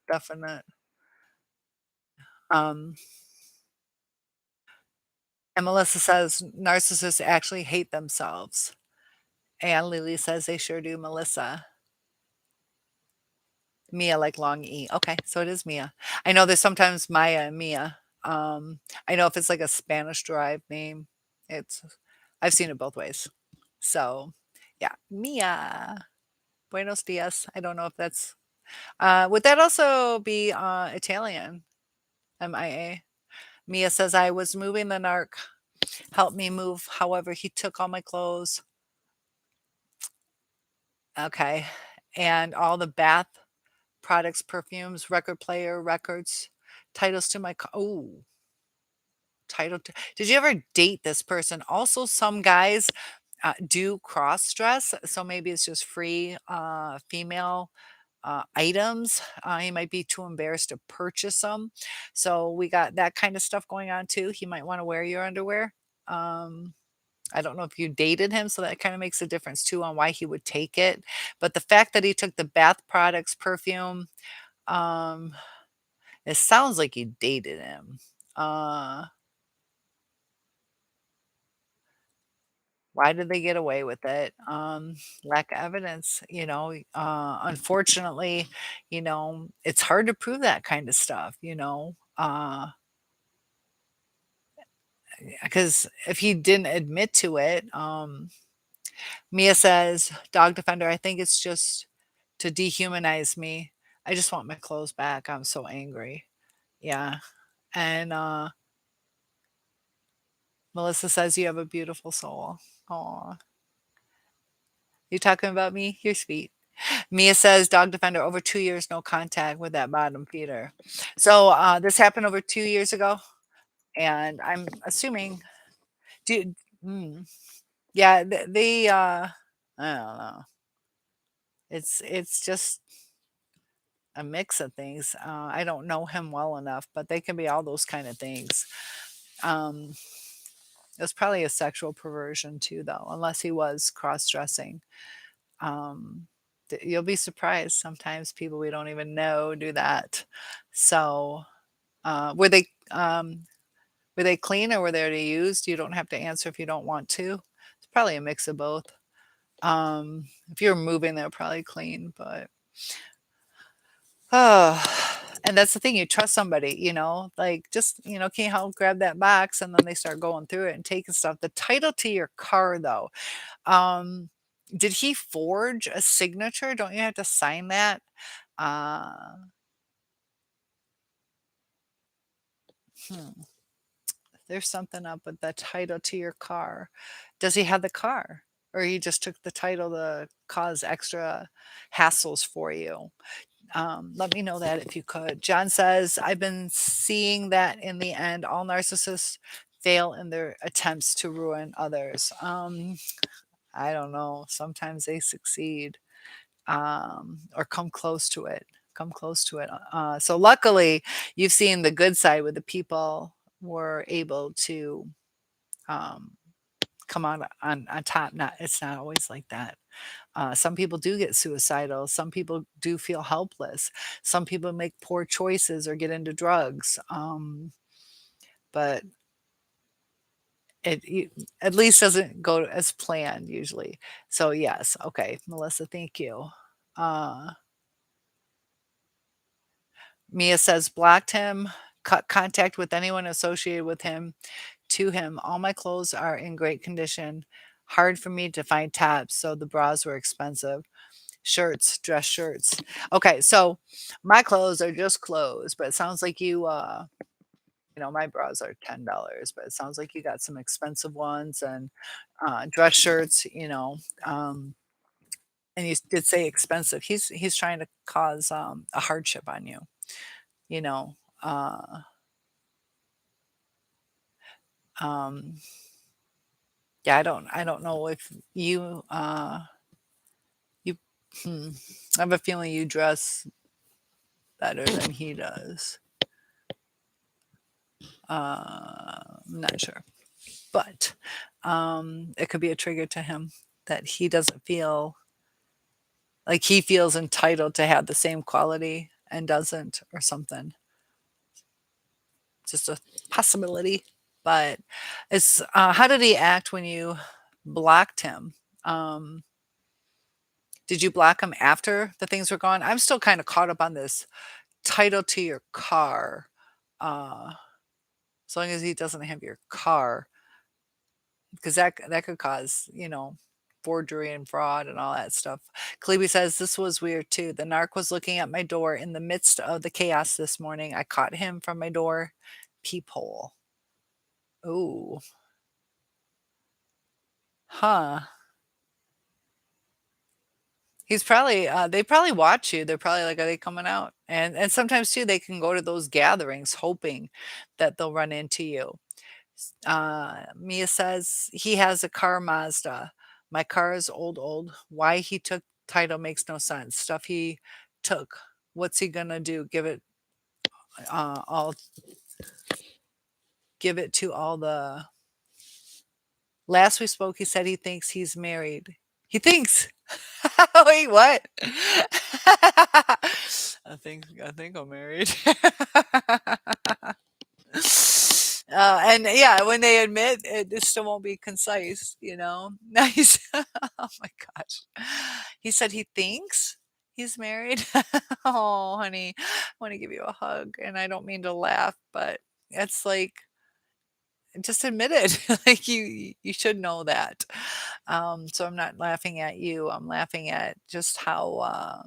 definite. Um, and Melissa says narcissists actually hate themselves. And Lily says they sure do, Melissa. Mia like long E. Okay, so it is Mia. I know there's sometimes Maya and Mia. I know if it's like a Spanish derived name, it's I've seen it both ways. So yeah, Mia. Buenos dias. I don't know if that's would that also be Italian? MIA. Mia says I was moving the narc, helped me move. However, he took all my clothes. Okay. And all the bath products, perfumes, record player, records, titles to my title to, did you ever date this person? Also, some guys do cross dress. So maybe it's just free female items. He might be too embarrassed to purchase them. So we got that kind of stuff going on too. He might want to wear your underwear. Um, I don't know if you dated him, so that kind of makes a difference too on why he would take it. But the fact that he took the bath products, perfume, um, it sounds like you dated him. Uh, why did they get away with it? Lack of evidence, unfortunately, it's hard to prove that kind of stuff. Because if he didn't admit to it, Mia says, dog defender, I think it's just to dehumanize me. I just want my clothes back. I'm so angry. Yeah. And Melissa says you have a beautiful soul. Aw. You talking about me? You're sweet. Mia says, dog defender, over 2 years, no contact with that bottom feeder. So this happened over 2 years ago. And I'm assuming, do, mm, yeah, I don't know. It's just a mix of things. I don't know him well enough, but they can be all those kind of things. Um, it's probably a sexual perversion too, though, unless he was cross-dressing. Um, you'll be surprised. Sometimes people we don't even know do that. So, were they clean or were they used? You don't have to answer if you don't want to. It's probably a mix of both. If you're moving, they're probably clean, but oh, and that's the thing, you trust somebody, like just, can you help grab that box? And then they start going through it and taking stuff. The title to your car, though, um, did he forge a signature? Don't you have to sign that? Uh, hmm, there's something up with the title to your car. Does he have the car? Or he just took the title to cause extra hassles for you? Let me know that if you could. John says, I've been seeing that in the end, all narcissists fail in their attempts to ruin others. I don't know. Sometimes they succeed or come close to it. Come close to it. So luckily, you've seen the good side with the people were able to um, come out on top. Not it's not always like that. Some people do get suicidal. Some people do feel helpless. Some people make poor choices or get into drugs. But it at least doesn't go as planned usually. So yes, okay, Melissa, thank you. Uh, Mia says blocked him, cut contact with anyone associated with him. To him, all my clothes are in great condition. Hard for me to find tops, so the bras were expensive. Shirts, dress shirts. Okay, so my clothes are just clothes, but it sounds like my bras are $10, but it sounds like you got some expensive ones and dress shirts, and you did say expensive. He's trying to cause a hardship on you, you know. Uh, um, yeah, I don't know if you hmm, I have a feeling you dress better than he does. I'm not sure. But it could be a trigger to him that he doesn't feel like he feels entitled to have the same quality and doesn't or something. Just a possibility. But it's how did he act when you blocked him? Um, did you block him after the things were gone? I'm still kind of caught up on this title to your car. Uh, as long as he doesn't have your car, because that could cause, forgery and fraud and all that stuff. Cleby says this was weird too. The narc was looking at my door in the midst of the chaos this morning. I caught him from my door peephole. Oh, huh. He's probably they probably watch you. They're probably like, are they coming out? And sometimes too, they can go to those gatherings hoping that they'll run into you. Mia says he has a car Mazda. My car is old. Why he took title makes no sense. Stuff he took. What's he gonna do? All give it to all the last we spoke, he said he thinks he's married. He thinks. Wait, what? I think I'm married. And yeah, when they admit it, it still won't be concise, you know? Nice. Oh my gosh. He said he thinks he's married. Oh, honey, I want to give you a hug. And I don't mean to laugh, but it's like, just admit it. Like you should know that. So I'm not laughing at you. I'm laughing at just how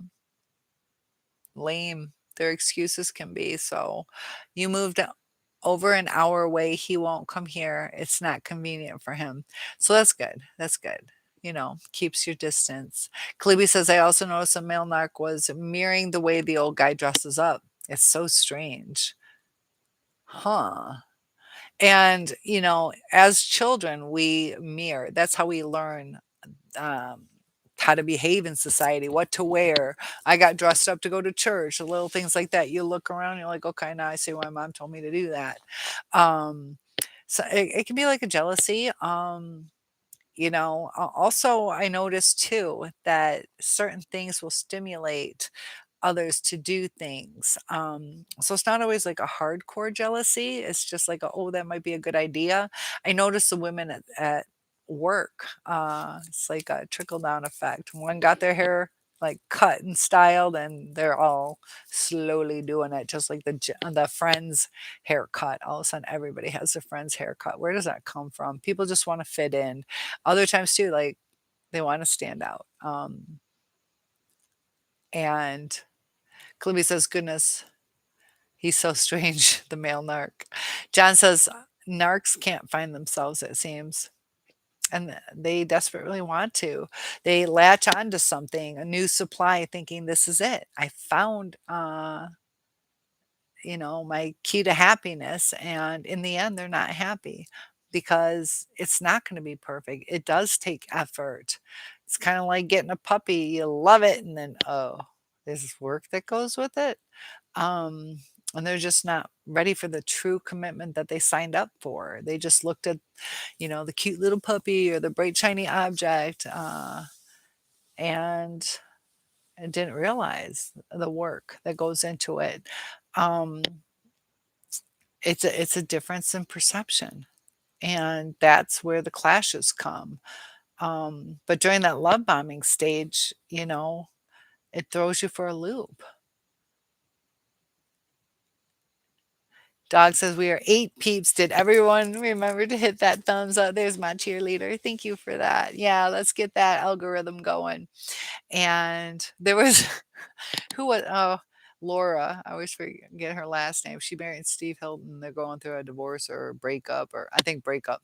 lame their excuses can be. So you moved over an hour away. He won't come here. It's not convenient for him. So that's good. That's good. You know, keeps your distance. Kalibi says, I also noticed a male narc was mirroring the way the old guy dresses up. It's so strange. Huh. And, you know, as children, we mirror. That's how we learn um, how to behave in society, what to wear. I got dressed up to go to church, little things like that. You look around, you're like, okay, now I see why mom told me to do that. Um, so it can be like a jealousy. You know, also, I noticed too that certain things will stimulate others to do things. So it's not always like a hardcore jealousy. It's just like, oh, that might be a good idea. I noticed the women at work. It's like a trickle down effect. One got their hair like cut and styled, and they're all slowly doing it, just like the friend's haircut. All of a sudden, everybody has a friend's haircut. Where does that come from? People just want to fit in. Other times too, like they want to stand out. And Clippy says, "Goodness, he's so strange, the male narc." John says, "Narcs can't find themselves, it seems." And they desperately want to. They latch on to something, a new supply, thinking this is it. I found, you know, my key to happiness. And in the end, they're not happy because it's not going to be perfect. It does take effort. It's kind of like getting a puppy. You love it. And then, oh, there's work that goes with it. Um, and they're just not ready for the true commitment that they signed up for. They just looked at, you know, the cute little puppy or the bright shiny object, and didn't realize the work that goes into it. Um, it's a difference in perception, and that's where the clashes come. But during that love bombing stage, you know, it throws you for a loop. Dog says we are 8 peeps. Did everyone remember to hit that thumbs up? There's my cheerleader. Thank you for that. Yeah, let's get that algorithm going. And there was who was Laura. I always forget her last name. She married Steve Hilton. They're going through a divorce or breakup, or I think breakup,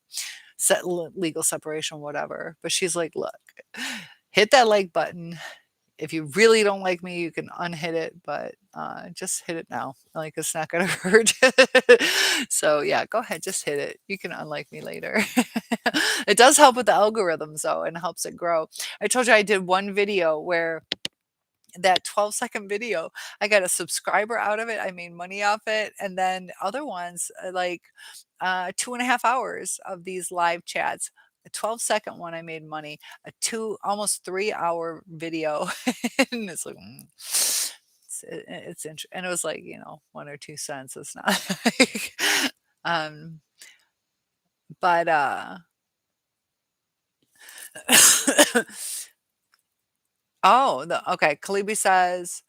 legal separation, whatever. But she's like, look, hit that like button. If you really don't like me, you can unhit it, but just hit it now. Like it's not gonna hurt. So yeah, go ahead, just hit it. You can unlike me later. It does help with the algorithms though, and helps it grow. I told you I did one video where that 12-second video, I got a subscriber out of it. I made money off it. And then other ones, like 2.5 hours of these live chats. A 12-second one, I made money. A almost 3-hour video. And it's like, it's interesting. And it was like, you know, 1 or 2 cents. It's not like, um, but, oh, okay. Kalibi says,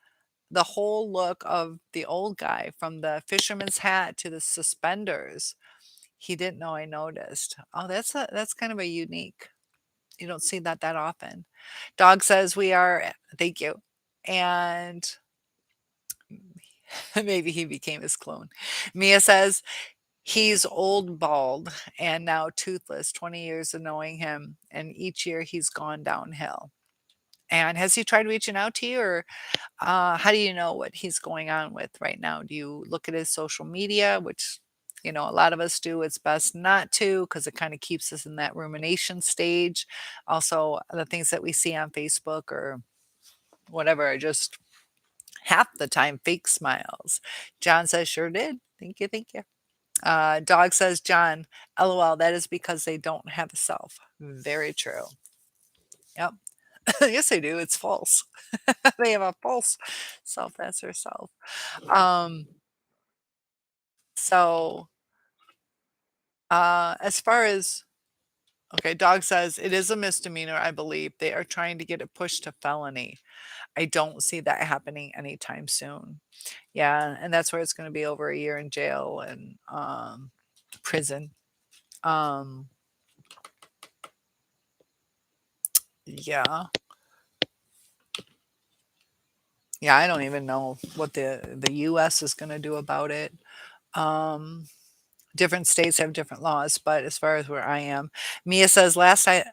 the whole look of the old guy from the fisherman's hat to the suspenders. He didn't know I noticed. Oh, that's kind of a unique. You don't see that often. Dog says we are thank you. And maybe he became his clone. Mia says he's old bald and now toothless, 20 years of knowing him, and each year he's gone downhill. And has he tried reaching out to you, or how do you know what he's going on with right now? Do you look at his social media, which A lot of us do. It's best not to because it kind of keeps us in that rumination stage. Also, the things that we see on Facebook or whatever are just half the time fake smiles. John says, sure did. Thank you. Thank you. Dog says, John, LOL, that is because they don't have a self. Very true. Yep. Yes, they do. It's false. They have a false self. That's their self. Um, so as far as okay, dog says it is a misdemeanor, I believe. They are trying to get it pushed to felony. I don't see that happening anytime soon. Yeah, and that's where it's gonna be over a year in jail and, prison. Um, yeah. Yeah, I don't even know what the US is gonna do about it. Um, Different states have different laws, but as far as where I am, Mia says, "Last I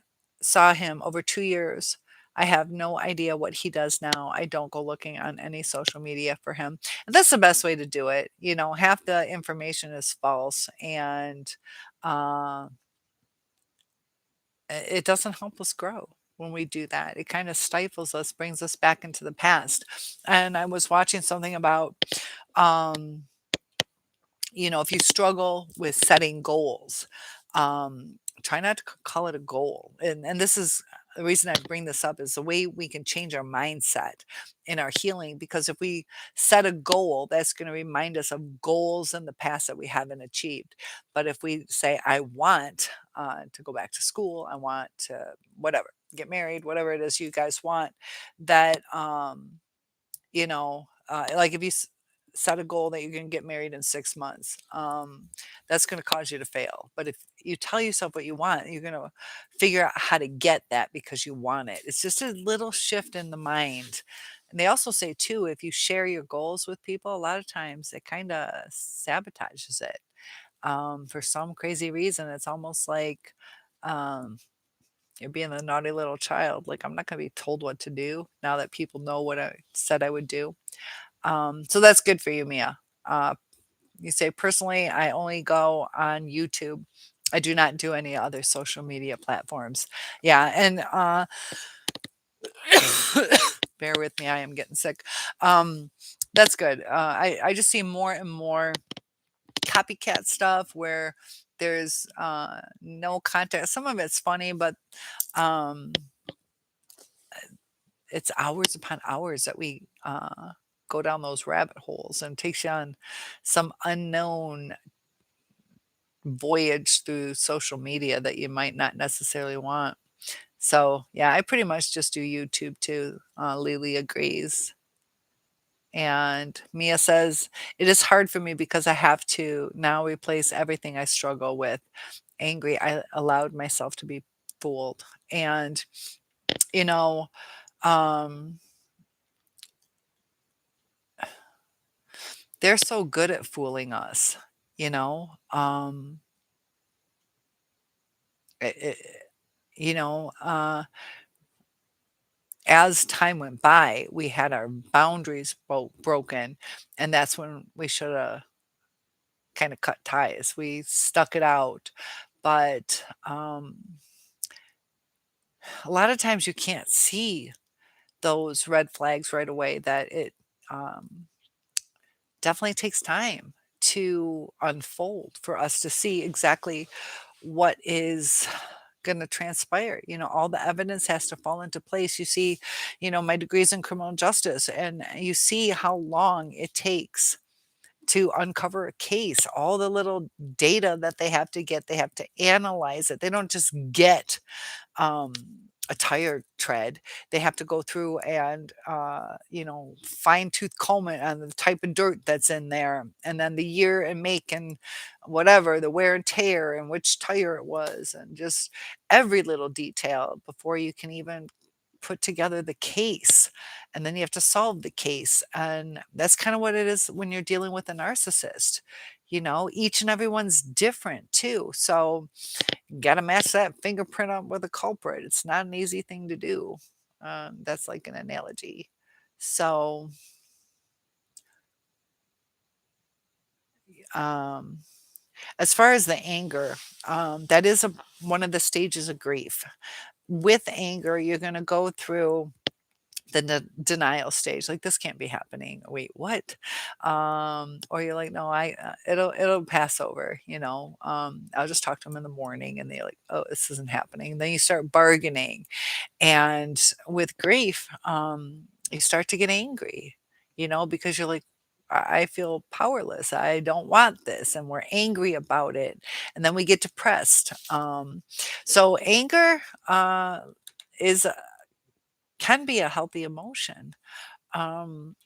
saw him over 2 years. I have no idea what he does now. I don't go looking on any social media for him." And that's the best way to do it. Half the information is false, and, uh, it doesn't help us grow when we do that. It kinda stifles us, brings us back into the past. And I was watching something about, um if you struggle with setting goals, try not to call it a goal. And this is the reason I bring this up is the way we can change our mindset in our healing. Because if we set a goal, that's going to remind us of goals in the past that we haven't achieved. But if we say, I want to go back to school, I want to whatever, get married, whatever it is you guys want, that like if you set a goal that you're going to get married in 6 months, that's going to cause you to fail. But if you tell yourself what you want, you're going to figure out how to get that because you want it. It's just a little shift in the mind. And they also say too, if you share your goals with people, a lot of times it kind of sabotages it. For some crazy reason, it's almost like um, you're being a naughty little child. Like, I'm not going to be told what to do now that people know what I said I would do. So that's good for you, Mia. Uh, you say, personally, I only go on YouTube. I do not do any other social media platforms. Yeah. And bear with me, I am getting sick. That's good. I just see more and more copycat stuff where there's no context. Some of it's funny, but um, it's hours upon hours that we go down those rabbit holes and takes you on some unknown voyage through social media that you might not necessarily want. So, yeah, I pretty much just do YouTube too. Lily agrees. And Mia says, it is hard for me because I have to now replace everything I struggle with. Angry, I allowed myself to be fooled. And, you know, um, they're so good at fooling us, you know? It, it, you know, as time went by, we had our boundaries broken, and that's when we should have kind of cut ties. We stuck it out, but a lot of times you can't see those red flags right away. That it um, definitely takes time to unfold for us to see exactly what is going to transpire. All the evidence has to fall into place. You see, my degrees in criminal justice, and you see how long it takes to uncover a case, all the little data that they have to get, they have to analyze it. They don't just get um, a tire tread. They have to go through and, fine tooth comb it on the type of dirt that's in there, and then the year and make and whatever, the wear and tear, and which tire it was, and just every little detail before you can even put together the case. And then you have to solve the case. And that's kind of what it is when you're dealing with a narcissist. Each and everyone's different too. So, gotta match that fingerprint up with a culprit. It's not an easy thing to do. That's like an analogy. So, um, As far as the anger, that is one of the stages of grief. With anger, you're going to go through the denial stage, like, this can't be happening. Wait, what? Or you're like, no, it'll pass over. I'll just talk to them in the morning, and they're like, oh, this isn't happening. Then you start bargaining, and with grief, you start to get angry, because you're like, I feel powerless. I don't want this. And we're angry about it. And then we get depressed. So anger is can be a healthy emotion.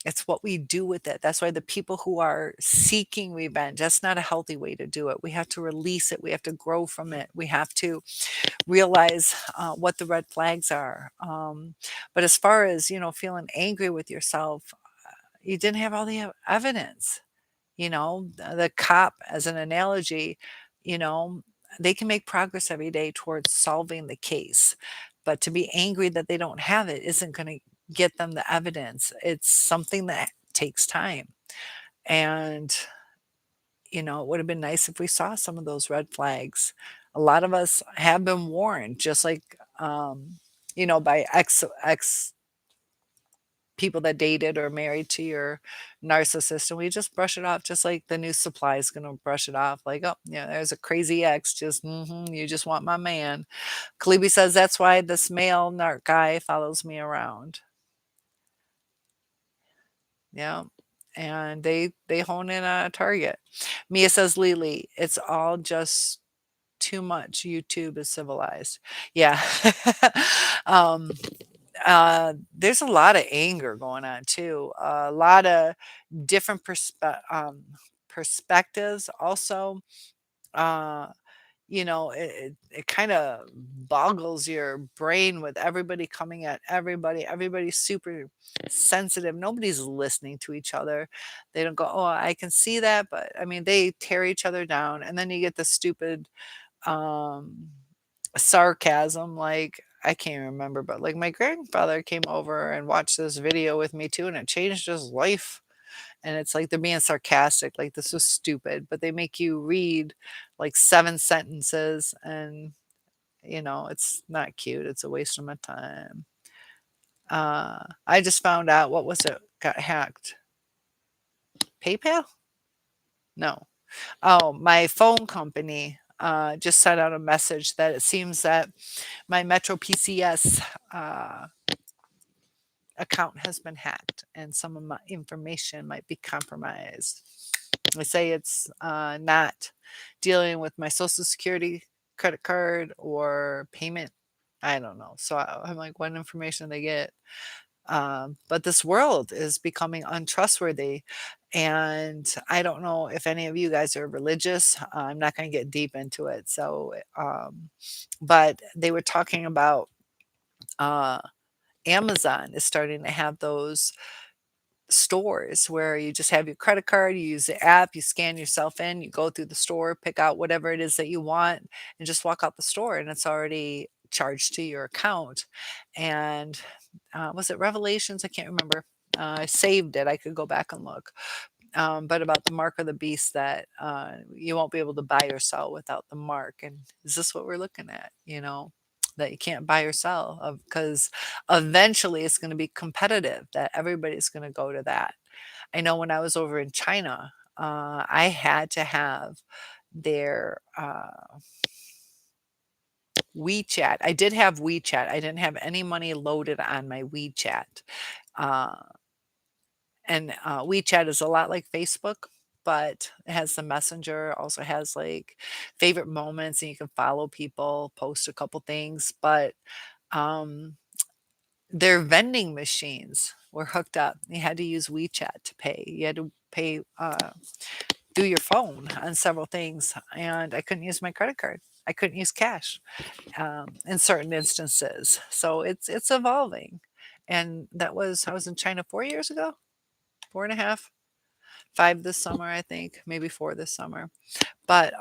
It's what we do with it. That's why the people who are seeking revenge, that's not a healthy way to do it. We have to release it. We have to grow from it. We have to realize what the red flags are. But as far as, feeling angry with yourself, you didn't have all the evidence. The cop, as an analogy, you know, they can make progress every day towards solving the case. But to be angry that they don't have it isn't going to get them the evidence. It's something that takes time. And, it would have been nice if we saw some of those red flags. A lot of us have been warned, just like, by ex people that dated or married to your narcissist, and we just brush it off just like the new supply is going to brush it off, like, oh yeah, there's a crazy ex, just you just want my man. Kalibi says that's why this male narc guy follows me around. Yeah, and they hone in on a target. Mia says, Lily, it's all just too much. YouTube is civilized. Yeah. um there's a lot of anger going on too. A lot of different perspectives. Also, uh, it kind of boggles your brain with everybody coming at everybody. Everybody's super sensitive. Nobody's listening to each other. They don't go, oh, I can see that, but I mean, they tear each other down, and then you get the stupid um sarcasm. Like, I can't remember, but like my grandfather came over and watched this video with me too, and it changed his life. And it's like they're being sarcastic, like, this was stupid, but they make you read like 7 sentences, and it's not cute. It's a waste of my time. I just found out, what was it? Got hacked. PayPal? No. Oh, my phone company just sent out a message that it seems that my Metro PCS account has been hacked, and some of my information might be compromised. They say it's not dealing with my social security, credit card, or payment. I don't know. So I'm like, what information they get? But this world is becoming untrustworthy. And I don't know if any of you guys are religious. I'm not going to get deep into it. So, but they were talking about uh, Amazon is starting to have those stores where you just have your credit card, you use the app, you scan yourself in, you go through the store, pick out whatever it is that you want, and just walk out the store, and it's already charged to your account. And was it Revelations? I can't remember. I saved it. I could go back and look. But about the mark of the beast, that you won't be able to buy or sell without the mark. And is this what we're looking at? That you can't buy or sell, because eventually it's going to be competitive, that everybody's going to go to that. I know when I was over in China, I had to have their WeChat. I did have WeChat. I didn't have any money loaded on my WeChat. Uh, and WeChat is a lot like Facebook, but it has the messenger, also has like favorite moments, and you can follow people, post a couple things. But um, their vending machines were hooked up. You had to use WeChat to pay. You had to pay through your phone on several things, and I couldn't use my credit card. I couldn't use cash in certain instances. So it's evolving, and I was in China 4 years ago, 4.5, 5 this summer, I think, maybe 4 this summer. But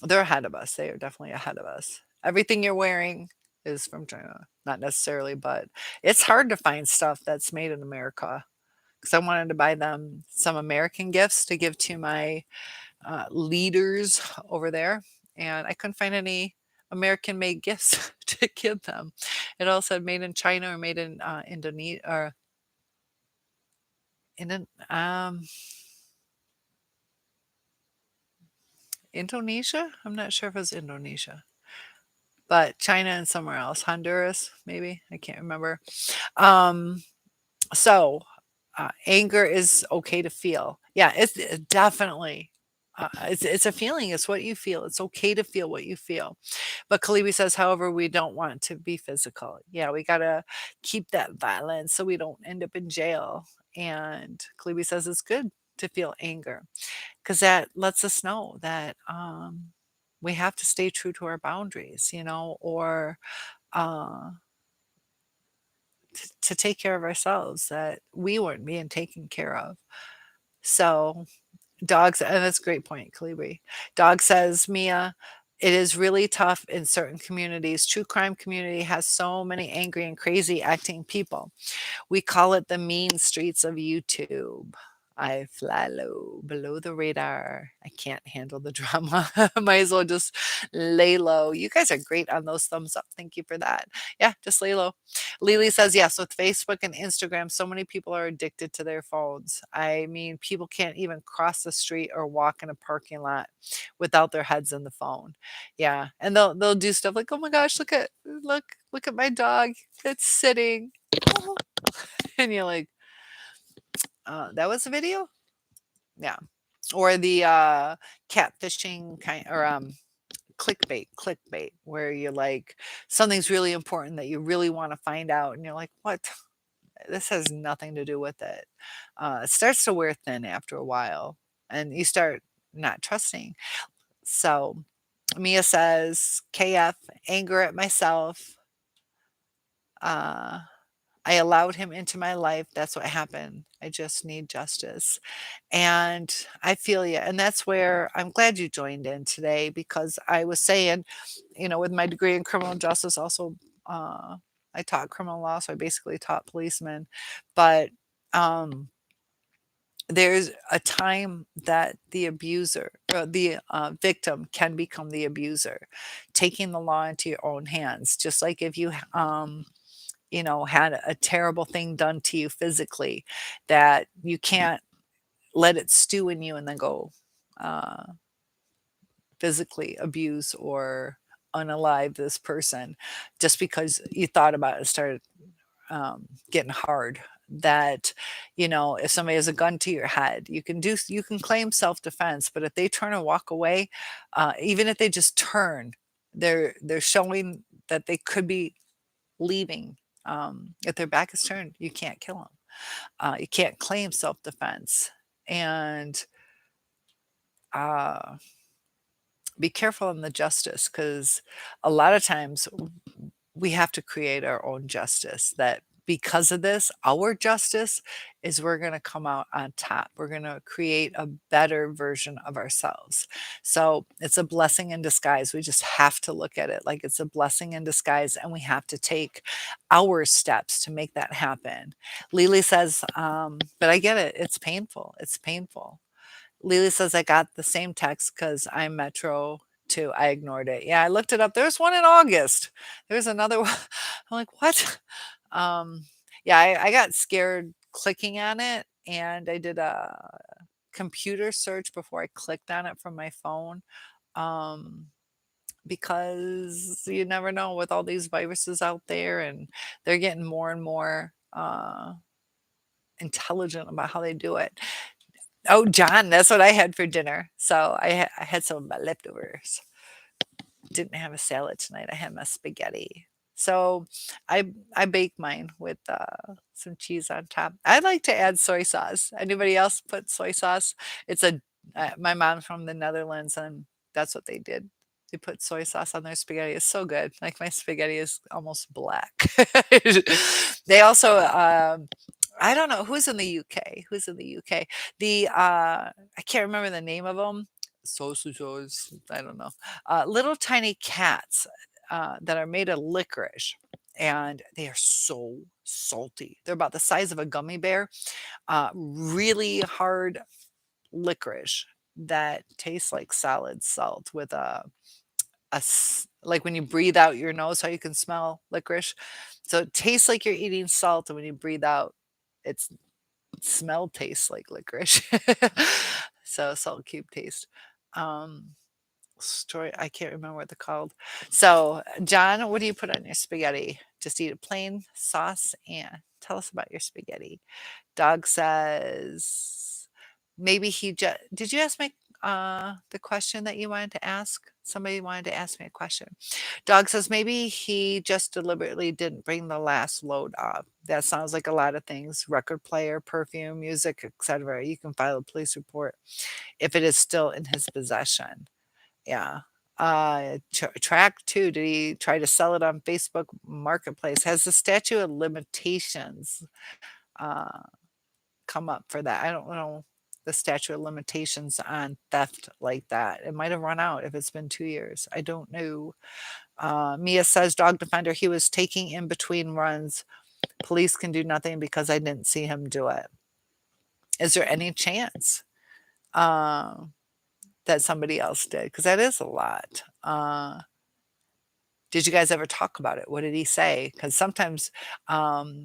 they're ahead of us. They are definitely ahead of us. Everything you're wearing is from China. Not necessarily, but it's hard to find stuff that's made in America, because I wanted to buy them some American gifts to give to my leaders over there, and I couldn't find any American-made gifts to give them. It all said made in China or made in Indonesia or Indonesia. I'm not sure if it was Indonesia, but China and somewhere else, Honduras, maybe. I can't remember. Um, so anger is okay to feel. Yeah, it's definitely. It's a feeling. It's what you feel. It's okay to feel what you feel. But Kalibi says, however, we don't want to be physical. Yeah, we gotta keep that violence so we don't end up in jail. And Kalibi says it's good to feel anger because that lets us know that we have to stay true to our boundaries, or uh, to take care of ourselves, that we weren't being taken care of. So dogs, and that's a great point, Calibri. Dog says, Mia, it is really tough in certain communities. True crime community has so many angry and crazy acting people. We call it the mean streets of YouTube. I fly low, below the radar. I can't handle the drama. Might as well just lay low. You guys are great on those thumbs up. Thank you for that. Yeah, just lay low. Lily says, yes, with Facebook and Instagram, so many people are addicted to their phones. I mean, people can't even cross the street or walk in a parking lot without their heads in the phone. Yeah. And they'll do stuff like, oh my gosh, look at my dog. It's sitting. And you're like, that was a video? Yeah. Or the catfishing kind, or clickbait, where you're like, something's really important that you really want to find out. And you're like, what? This has nothing to do with it. It starts to wear thin after a while and you start not trusting. So Mia says, KF, anger at myself. Uh, I allowed him into my life. That's what happened. I just need justice. And I feel you. And that's where I'm glad you joined in today, because I was saying, with my degree in criminal justice, also, I taught criminal law. So I basically taught policemen. But there's a time that the abuser, or the victim, can become the abuser, taking the law into your own hands. Just like if you, had a terrible thing done to you physically, that you can't let it stew in you and then go uh, physically abuse or unalive this person just because you thought about it, started getting hard. That, if somebody has a gun to your head, you can claim self-defense, but if they turn and walk away, even if they just turn, they're showing that they could be leaving. If their back is turned, you can't kill them. You can't claim self-defense. And uh, be careful in the justice, because a lot of times we have to create our own justice. That because of this, our justice is we're going to come out on top. We're going to create a better version of ourselves. So it's a blessing in disguise. We just have to look at it like it's a blessing in disguise, and we have to take our steps to make that happen. Lily says, but I get it. It's painful. It's painful. Lily says, I got the same text because I'm Metro too. I ignored it. Yeah, I looked it up. There's one in August. There's another one. I'm like, what? Um, yeah, I got scared clicking on it, and I did a computer search before I clicked on it from my phone. Um, because you never know with all these viruses out there, and they're getting more and more intelligent about how they do it. Oh, John, that's what I had for dinner. So I had some of my leftovers. Didn't have a salad tonight. I had my spaghetti. So I bake mine with some cheese on top. I like to add soy sauce. Anybody else put soy sauce? It's a My mom's from the Netherlands, and that's what they did. They put soy sauce on their spaghetti. It's so good. Like, my spaghetti is almost black. They also I don't know who's in the UK. Who's in the UK? I can't remember the name of them. Sausages. I don't know. Little tiny cats that are made of licorice, and they are so salty. They're about the size of a gummy bear. Really hard licorice. that tastes like solid salt with like when you breathe out your nose, how you can smell licorice. So it tastes like you're eating salt, and when you breathe out, it's smell tastes like licorice. So salt cube taste. Um, story I can't remember what they're called. So John, what do you put on your spaghetti? Just eat a plain sauce and tell us about your spaghetti. Dog says maybe he just did you ask me the question that you wanted to ask? Somebody wanted to ask me a question. Dog says maybe he just deliberately didn't bring the last load up. That sounds like a lot of things. Record player, perfume, music, etc. You can file a police report if it is still in his possession. Yeah. Track two. Did he try to sell it on Facebook Marketplace? Has the statute of limitations uh, come up for that? I don't know the statute of limitations on theft like that. It might have run out if it's been 2 years. I don't know. Mia says, dog defender, he was taking in between runs. Police can do nothing because I didn't see him do it. Is there any chance uh, that somebody else did? Because that is a lot. Did you guys ever talk about it? What did he say? Because sometimes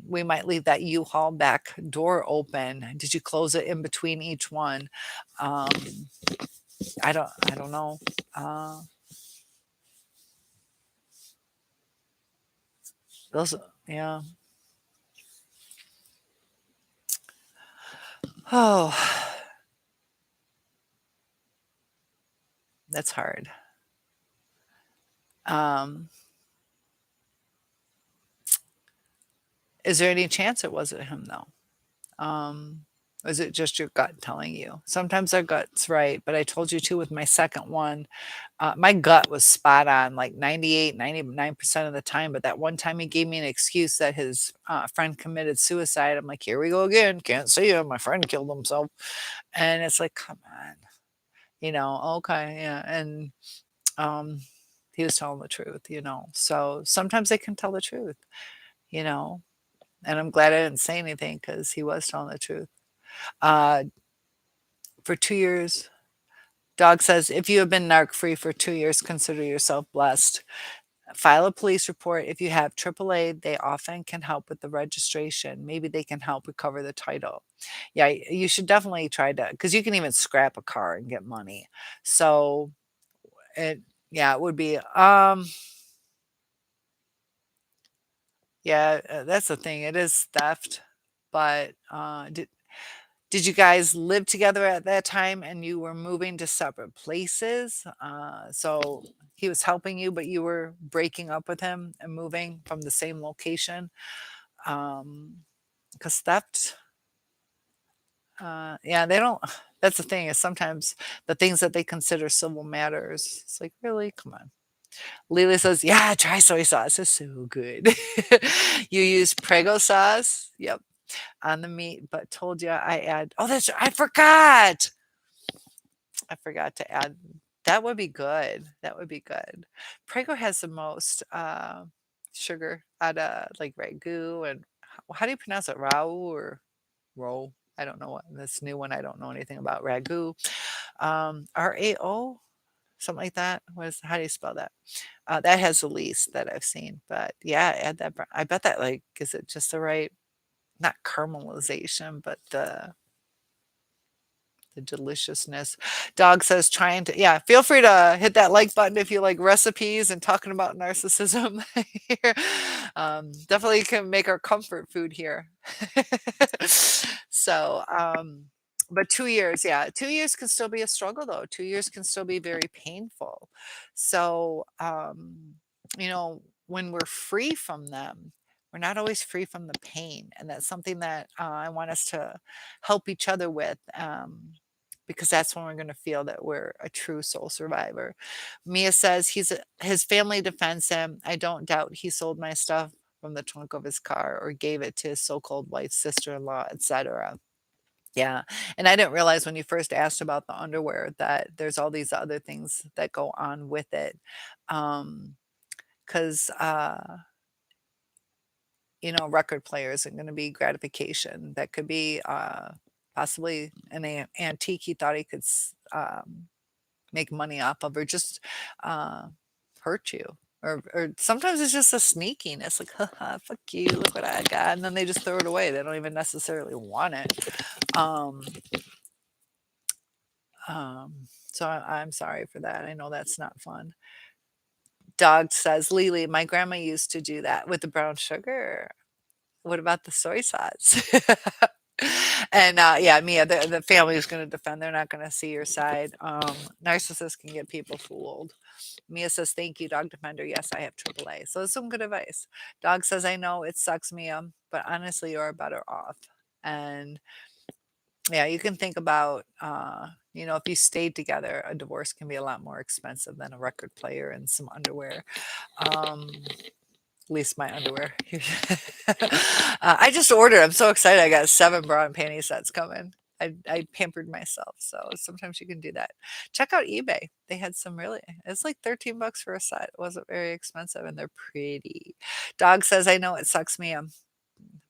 we might leave that U-Haul back door open. Did you close it in between each one? Um, I don't know. Uh, those, yeah. Oh, that's hard. Um, is there any chance it wasn't him though? Is it just your gut telling you? Sometimes our gut's right, but I told you too with my second one, my gut was spot on like 98, 99% of the time. But that one time he gave me an excuse that his friend committed suicide. I'm like, here we go again. Can't see him. My friend killed himself. And it's like, come on, okay. Yeah. And um, he was telling the truth. So sometimes they can tell the truth, you know, and I'm glad I didn't say anything because he was telling the truth. Uh, for 2 years, dog says, if you have been narc free for 2 years, consider yourself blessed. File a police report. If you have AAA, they often can help with the registration. Maybe they can help recover the title. Yeah, you should definitely try to, because you can even scrap a car and get money. So yeah, it would be, yeah, that's the thing. It is theft, but did you guys live together at that time and you were moving to separate places? So he was helping you, but you were breaking up with him and moving from the same location? Because theft, yeah, they don't. That's the thing is sometimes the things that they consider civil matters. It's like, really? Come on. Lily says, yeah, try soy sauce. It's so good. You use Prego sauce? Yep. On the meat, but told you I forgot. I forgot to add that would be good. That would be good. Prego has the most, sugar out of, like, ragu and how do you pronounce it? Rau or roe? I don't know what this new one, I don't know anything about ragu. RAO? Something like that? How do you spell that? That has the least that I've seen, but yeah, add that I bet that, like, is it just the right not caramelization, but the deliciousness. Dog says trying to yeah, feel free to hit that like button if you like recipes and talking about narcissism here. Definitely can make our comfort food here. So, but 2 years, yeah, 2 years can still be a struggle though. 2 years can still be very painful. So, when we're free from them, we're not always free from the pain. And that's something that I want us to help each other with. Because that's when we're going to feel that we're a true soul survivor. Mia says his family defends him. I don't doubt he sold my stuff from the trunk of his car or gave it to his so-called wife's sister-in-law, etc. Yeah, and I didn't realize when you first asked about the underwear that there's all these other things that go on with it. Because record players are going to be gratification. That could be possibly an antique he thought he could make money off of, or just uh, hurt you. Or sometimes it's just a sneakiness, like, haha, fuck you, look what I got. And then they just throw it away. They don't even necessarily want it. Um, so I'm sorry for that. I know that's not fun. Dog says, Lily, my grandma used to do that with the brown sugar. What about the soy sauce? And yeah, Mia, the family is going to defend. They're not going to see your side. Narcissists can get people fooled. Mia says, thank you, dog defender. Yes, I have AAA. So that's some good advice. Dog says, I know it sucks, Mia, but honestly, you're better off. And yeah, you can think about, if you stayed together, a divorce can be a lot more expensive than a record player and some underwear. Um, at least my underwear. I just ordered. I'm so excited. I got 7 bra and panty sets coming. I pampered myself. So sometimes you can do that. Check out eBay. They had some really, it's like 13 bucks for a set. It wasn't very expensive and they're pretty. Dog says, I know it sucks me.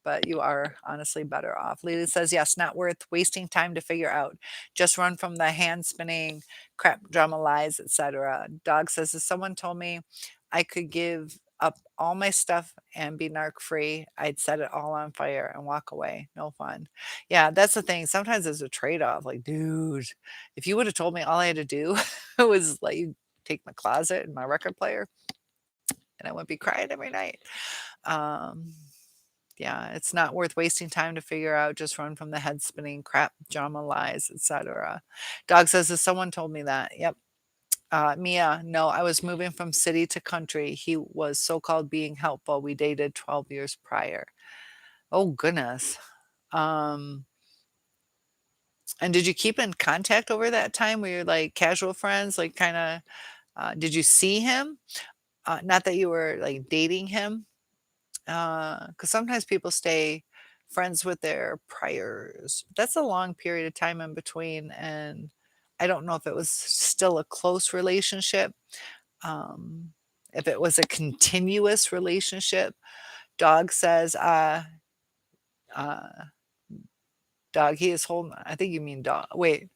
But you are honestly better off. Lily says, yes, not worth wasting time to figure out. Just run from the hand spinning, crap drama lies, etc. Dog says, if someone told me I could give up all my stuff and be narc free, I'd set it all on fire and walk away. No fun. Yeah, that's the thing. Sometimes there's a trade off. Like, dude, if you would have told me all I had to do was let you take my closet and my record player, and I wouldn't be crying every night. Um, yeah, it's not worth wasting time to figure out. Just run from the head spinning crap, drama, lies, etc. Dog says, if someone told me that, yep. Mia, no, I was moving from city to country. He was so called being helpful. We dated 12 years prior. Oh, goodness. Um, and did you keep in contact over that time? Were you like casual friends? Like, kind of, did you see him? Not that you were like dating him, because sometimes people stay friends with their priors. That's a long period of time in between, and I don't know if it was still a close relationship, um, if it was a continuous relationship. Dog says, uh, dog, he is holding, I think you mean dog. Wait,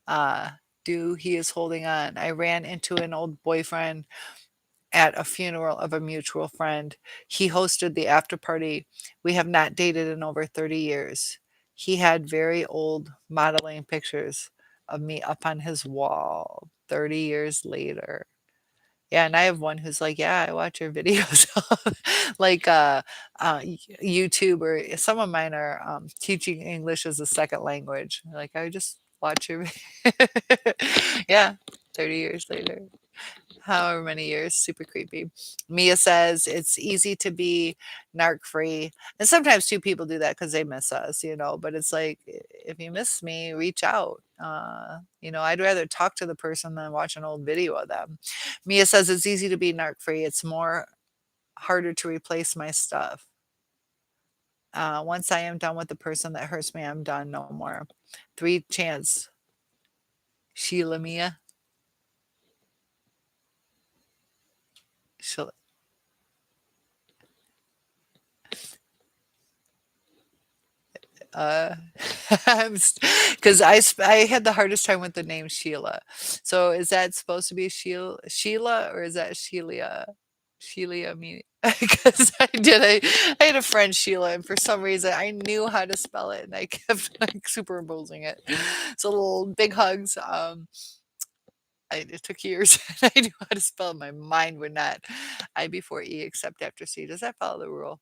uh, do he is holding on. I ran into an old boyfriend at a funeral of a mutual friend. He hosted the after party. We have not dated in over 30 years. He had very old modeling pictures of me up on his wall 30 years later. Yeah, and I have one who's like, "Yeah, I watch your videos." Like, YouTube, or some of mine are, teaching English as a second language. Like, I just watch your Yeah, 30 years later. However many years, super creepy. Mia says it's easy to be narc free. And sometimes two people do that because they miss us, but it's like, if you miss me, reach out. I'd rather talk to the person than watch an old video of them. Mia says it's easy to be narc free. It's more harder to replace my stuff. Once I am done with the person that hurts me, I'm done. No more. 3 chance. Sheila Mia. Sheila. Uh, because I had the hardest time with the name Sheila. So is that supposed to be Sheila, or is that Sheila me? Because I had a friend Sheila, and for some reason I knew how to spell it, and I kept like superimposing it. So little big hugs. It took years. And I knew how to spell it. My mind would not. I before E except after C. Does that follow the rule?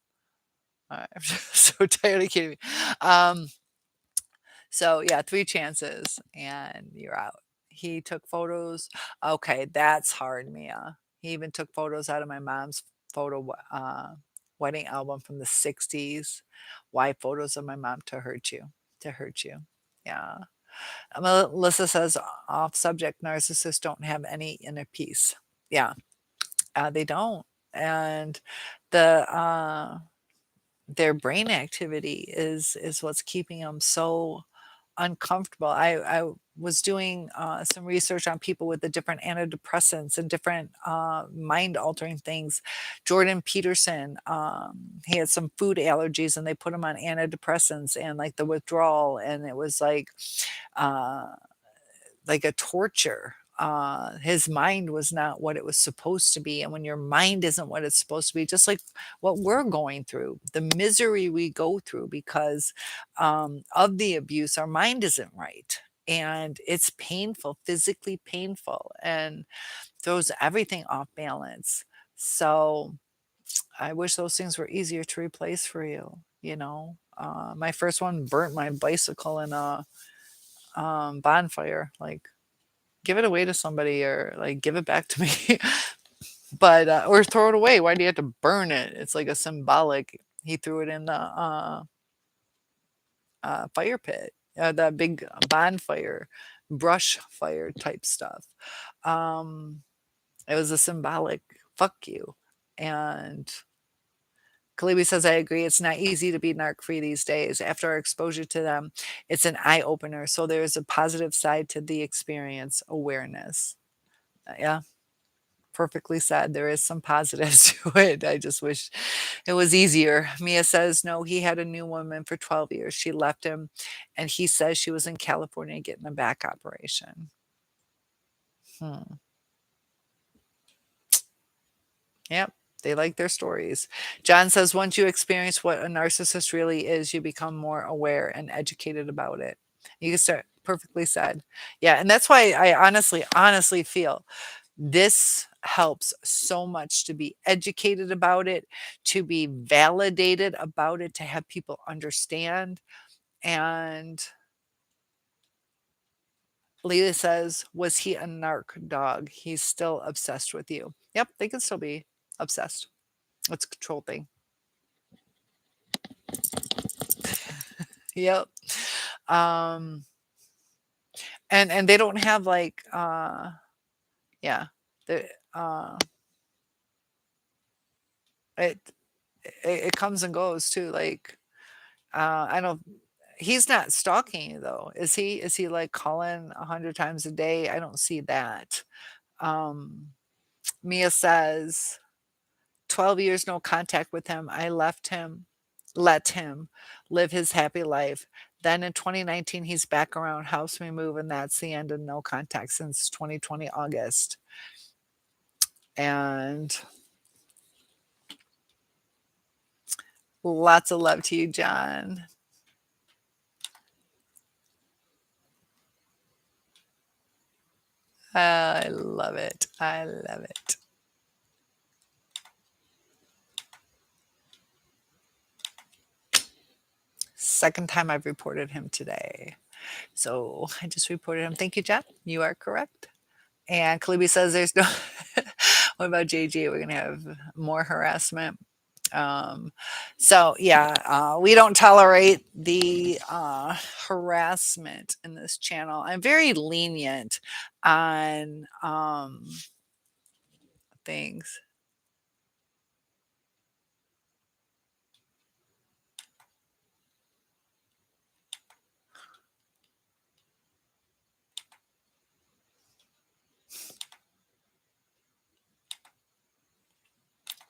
I'm so tired of kidding me. So yeah, 3 chances and you're out. He took photos. Okay, that's hard, Mia. He even took photos out of my mom's wedding album from the 60s. Why photos of my mom to hurt you? To hurt you. Yeah. Melissa says, off subject, narcissists don't have any inner peace. Yeah, they don't. And the their brain activity is what's keeping them so uncomfortable. was doing some research on people with the different antidepressants and different mind altering things. Jordan Peterson, he had some food allergies and they put him on antidepressants and like the withdrawal, and it was uh, like a torture. His mind was not what it was supposed to be. And when your mind isn't what it's supposed to be, just like what we're going through, the misery we go through because of the abuse, our mind isn't right. And it's painful, physically painful, and throws everything off balance. So I wish those things were easier to replace for you. My first one burnt my bicycle in a bonfire. Like, give it away to somebody or like give it back to me. But or throw it away. Why do you have to burn it? It's like a symbolic. He threw it in the fire pit, that big bonfire, brush fire type stuff. Um, it was a symbolic fuck you. And Kalibi says, I agree. It's not easy to be narc free these days. After our exposure to them, it's an eye opener. So there's a positive side to the experience awareness. Yeah, perfectly said. There is some positives to it. I just wish it was easier. Mia says, no, he had a new woman for 12 years. She left him, and he says she was in California getting a back operation. Hmm. Yep. They like their stories. John says, once you experience what a narcissist really is, you become more aware and educated about it. You can start, perfectly said. Yeah. And that's why I honestly feel this helps so much to be educated about it, to be validated about it, to have people understand. And Leah says, was he a narc dog? He's still obsessed with you. Yep, they can still be obsessed. It's a control thing. Yep. Um, and they don't have like yeah, the it it comes and goes too. Like I don't. He's not stalking you though, is he? Is he like calling 100 times a day? I don't see that. Um, Mia says 12 years no contact with him. I left him, let him live his happy life. Then in 2019, he's back around, house we move, and that's the end of no contact since 2020 August. And lots of love to you, John. I love it. I love it. Second time I've reported him today. So I just reported him. Thank you, John. You are correct. And Kalibi says there's no. What about JG? We're going to have more harassment. Um, so yeah, we don't tolerate the harassment in this channel. I'm very lenient on things.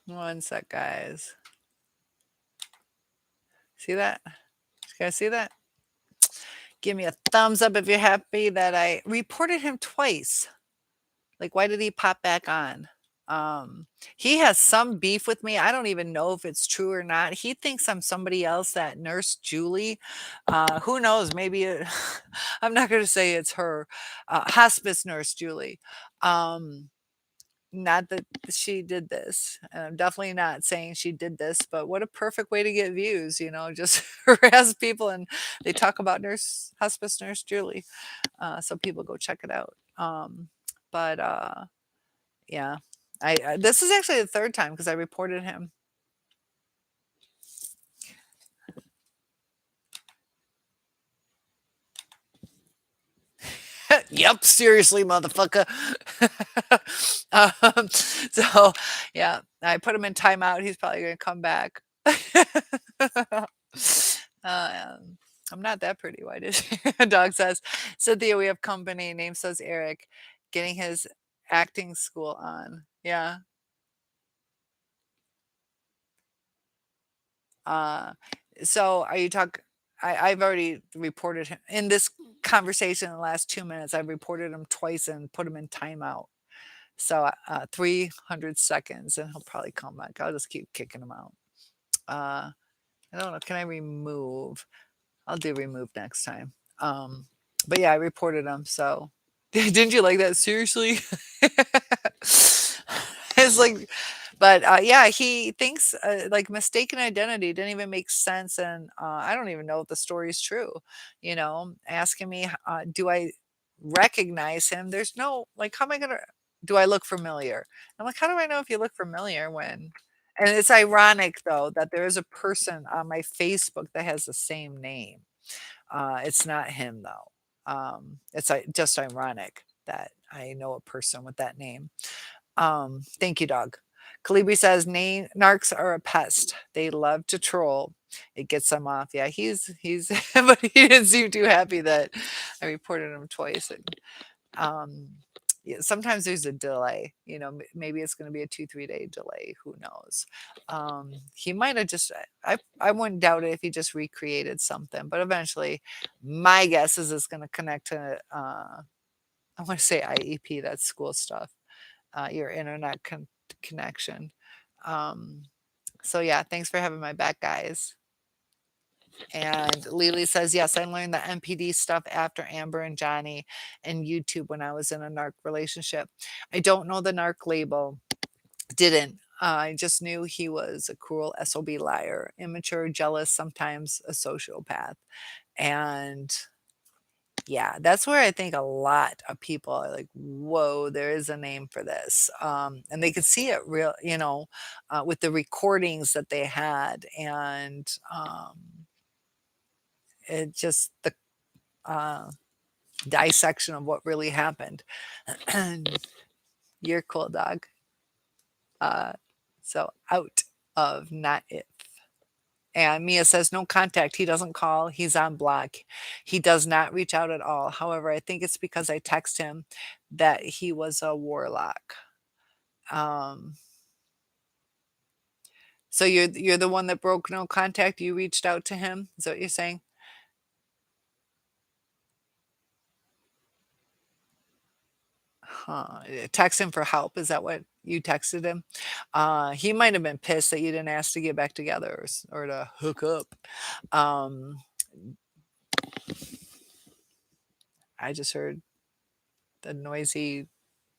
One sec, guys. See that? You guys see that? Give me a thumbs up if you're happy that I reported him twice. Like, why did he pop back on? Um, he has some beef with me. I don't even know if it's true or not. He thinks I'm somebody else, that nurse Julie. Who knows? Maybe I'm not going to say it's her. Hospice nurse Julie. Not that she did this. And I'm definitely not saying she did this, but what a perfect way to get views, just harass people and they talk about hospice nurse Julie. So people go check it out. But yeah, this is actually the third time because I reported him. Yep, seriously, motherfucker. So yeah, I put him in timeout. He's probably gonna come back. Um, I'm not that pretty. Why did dog says, Cynthia, we have company. Name says Eric, getting his acting school on. Yeah. Uh, so are you talk I've already reported him in this conversation in the last 2 minutes. I've reported him twice and put him in timeout. So 300 seconds and he'll probably come back. I'll just keep kicking him out. Uh, I don't know. Can I remove? I'll do remove next time. Um, but yeah, I reported him. So didn't you like that? Seriously? It's like, but yeah, he thinks like mistaken identity didn't even make sense, and I don't even know if the story is true. Asking me, do I recognize him? There's no like, how am I gonna? Do I look familiar? I'm like, how do I know if you look familiar when? And it's ironic though that there is a person on my Facebook that has the same name. It's not him though. It's just ironic that I know a person with that name. Thank you, dog. Calibri says, narcs are a pest. They love to troll. It gets them off. Yeah, he's but he didn't seem too happy that I reported him twice. Um, yeah, sometimes there's a delay. Maybe it's going to be a 2-3 day delay. Who knows? He might have just. I wouldn't doubt it if he just recreated something. But eventually, my guess is it's going to connect to. I want to say IEP. That's school stuff. Your internet connection. Um, so yeah, thanks for having my back, guys. And Lily says, yes, I learned the MPD stuff after Amber and Johnny and YouTube when I was in a narc relationship. I don't know the narc label. Didn't. I just knew he was a cruel SOB liar, immature, jealous, sometimes a sociopath. And yeah, that's where I think a lot of people are like, whoa, there is a name for this. And they could see it with the recordings that they had. And it just the uh, dissection of what really happened. And you're cool, dog. Uh, so out of not it. And Mia says, no contact. He doesn't call. He's on block. He does not reach out at all. However, I think it's because I text him that he was a warlock. Um, so you're the one that broke no contact. You reached out to him. Is that what you're saying? Huh. Text him for help. Is that what you texted him? He might have been pissed that you didn't ask to get back together or to hook up. Um, I just heard the noisy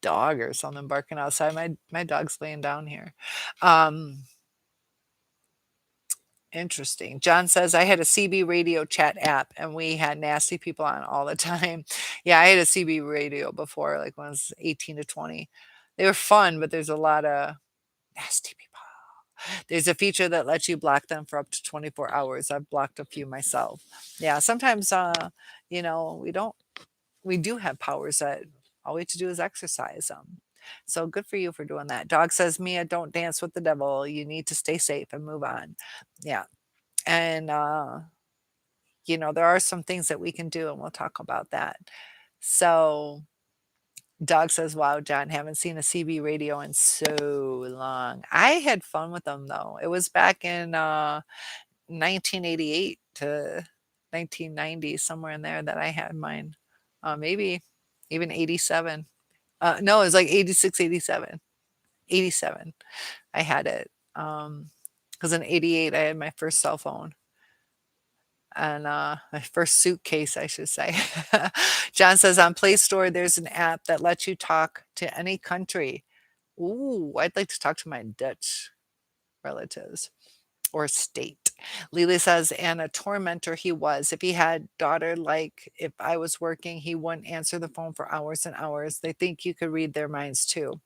dog or something barking outside. My dog's laying down here. Um, Interesting. John says I had a CB radio chat app and we had nasty people on all the time. Yeah, I had a CB radio before, like when I was 18 to 20. They were fun, but there's a lot of nasty people. There's a feature that lets you block them for up to 24 hours. I've blocked a few myself. Yeah, sometimes we don't we do have powers that all we have to do is exercise them. So good for you for doing that. Dog says, Mia, don't dance with the devil. You need to stay safe and move on. Yeah. And, there are some things that we can do, and we'll talk about that. So, Dog says, wow, John, haven't seen a CB radio in so long. I had fun with them, though. It was back in 1988 to 1990, somewhere in there that I had mine. Maybe even 87. No, it was like 86, 87. 87. I had it. Because in 88, I had my first cell phone and my first suitcase, I should say. John says on Play Store, there's an app that lets you talk to any country. Ooh, I'd like to talk to my Dutch relatives or state. Lily says, and a tormentor he was. If he had daughter, like if I was working, he wouldn't answer the phone for hours and hours. They think you could read their minds too.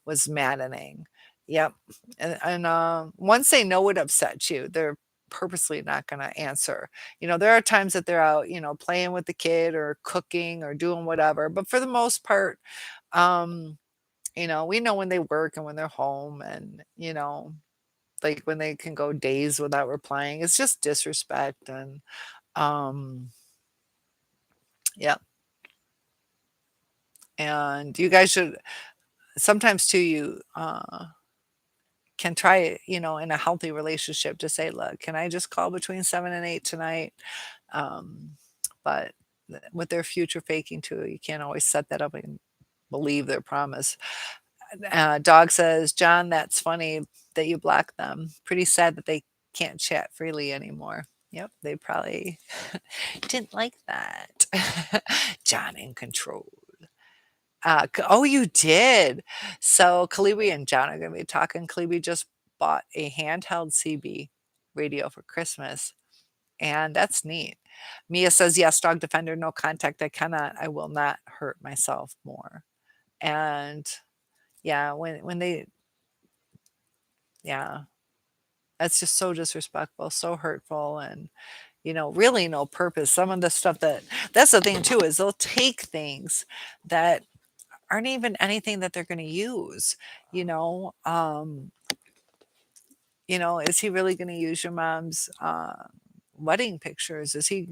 Was maddening. Yep. And once they know what upsets you, they're purposely not going to answer. There are times that they're out, playing with the kid or cooking or doing whatever. But for the most part, um, we know when they work and when they're home and, like when they can go days without replying. It's just disrespect. And Um, yeah, and you guys should sometimes too, you, can try it, in a healthy relationship to say, "Look, can I just call between 7 and 8 tonight?" Um, but with their future faking too, you can't always set that up and believe their promise. Dog says, "John, that's funny that you blocked them. Pretty sad that they can't chat freely anymore." Yep, they probably didn't like that. John in control. Oh, you did. So Kalibi and John are gonna be talking. Kalibi just bought a handheld CB radio for Christmas, and that's neat. Mia says, "Yes, dog defender, no contact. I will not hurt myself more." And yeah, when they yeah, that's just so disrespectful, so hurtful, and really no purpose. Some of the stuff that's the thing too, is they'll take things that aren't even anything that they're going to use. You know, um, is he really going to use your mom's wedding pictures? Is he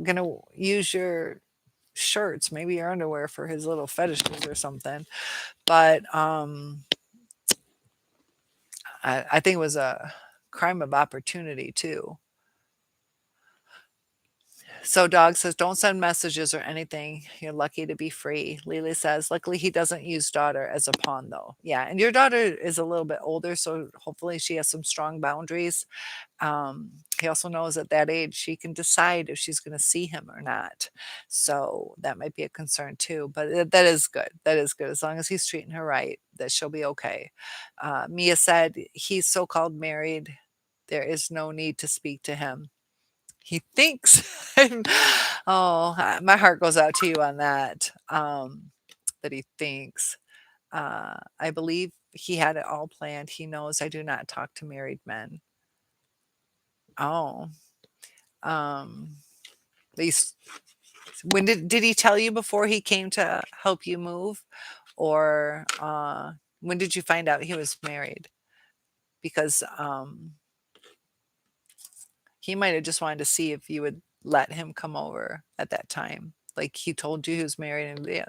going to use your shirts, maybe your underwear for his little fetishes or something? But I think it was a crime of opportunity too. So Dog says, "Don't send messages or anything. You're lucky to be free." Lily says, "Luckily he doesn't use daughter as a pawn though." Yeah, and your daughter is a little bit older, so hopefully she has some strong boundaries. He also knows at that age she can decide if she's going to see him or not. So that might be a concern too. But that is good. That is good. As long as he's treating her right, that she'll be okay. Mia said, "He's so called married. There is no need to speak to him. He thinks." Oh, my heart goes out to you on that. That he thinks. I believe he had it all planned. He knows I do not talk to married men. Oh, um, at least when did he tell you before he came to help you move, or when did you find out he was married? Because he might have just wanted to see if you would let him come over at that time. Like he told you he was married and yeah,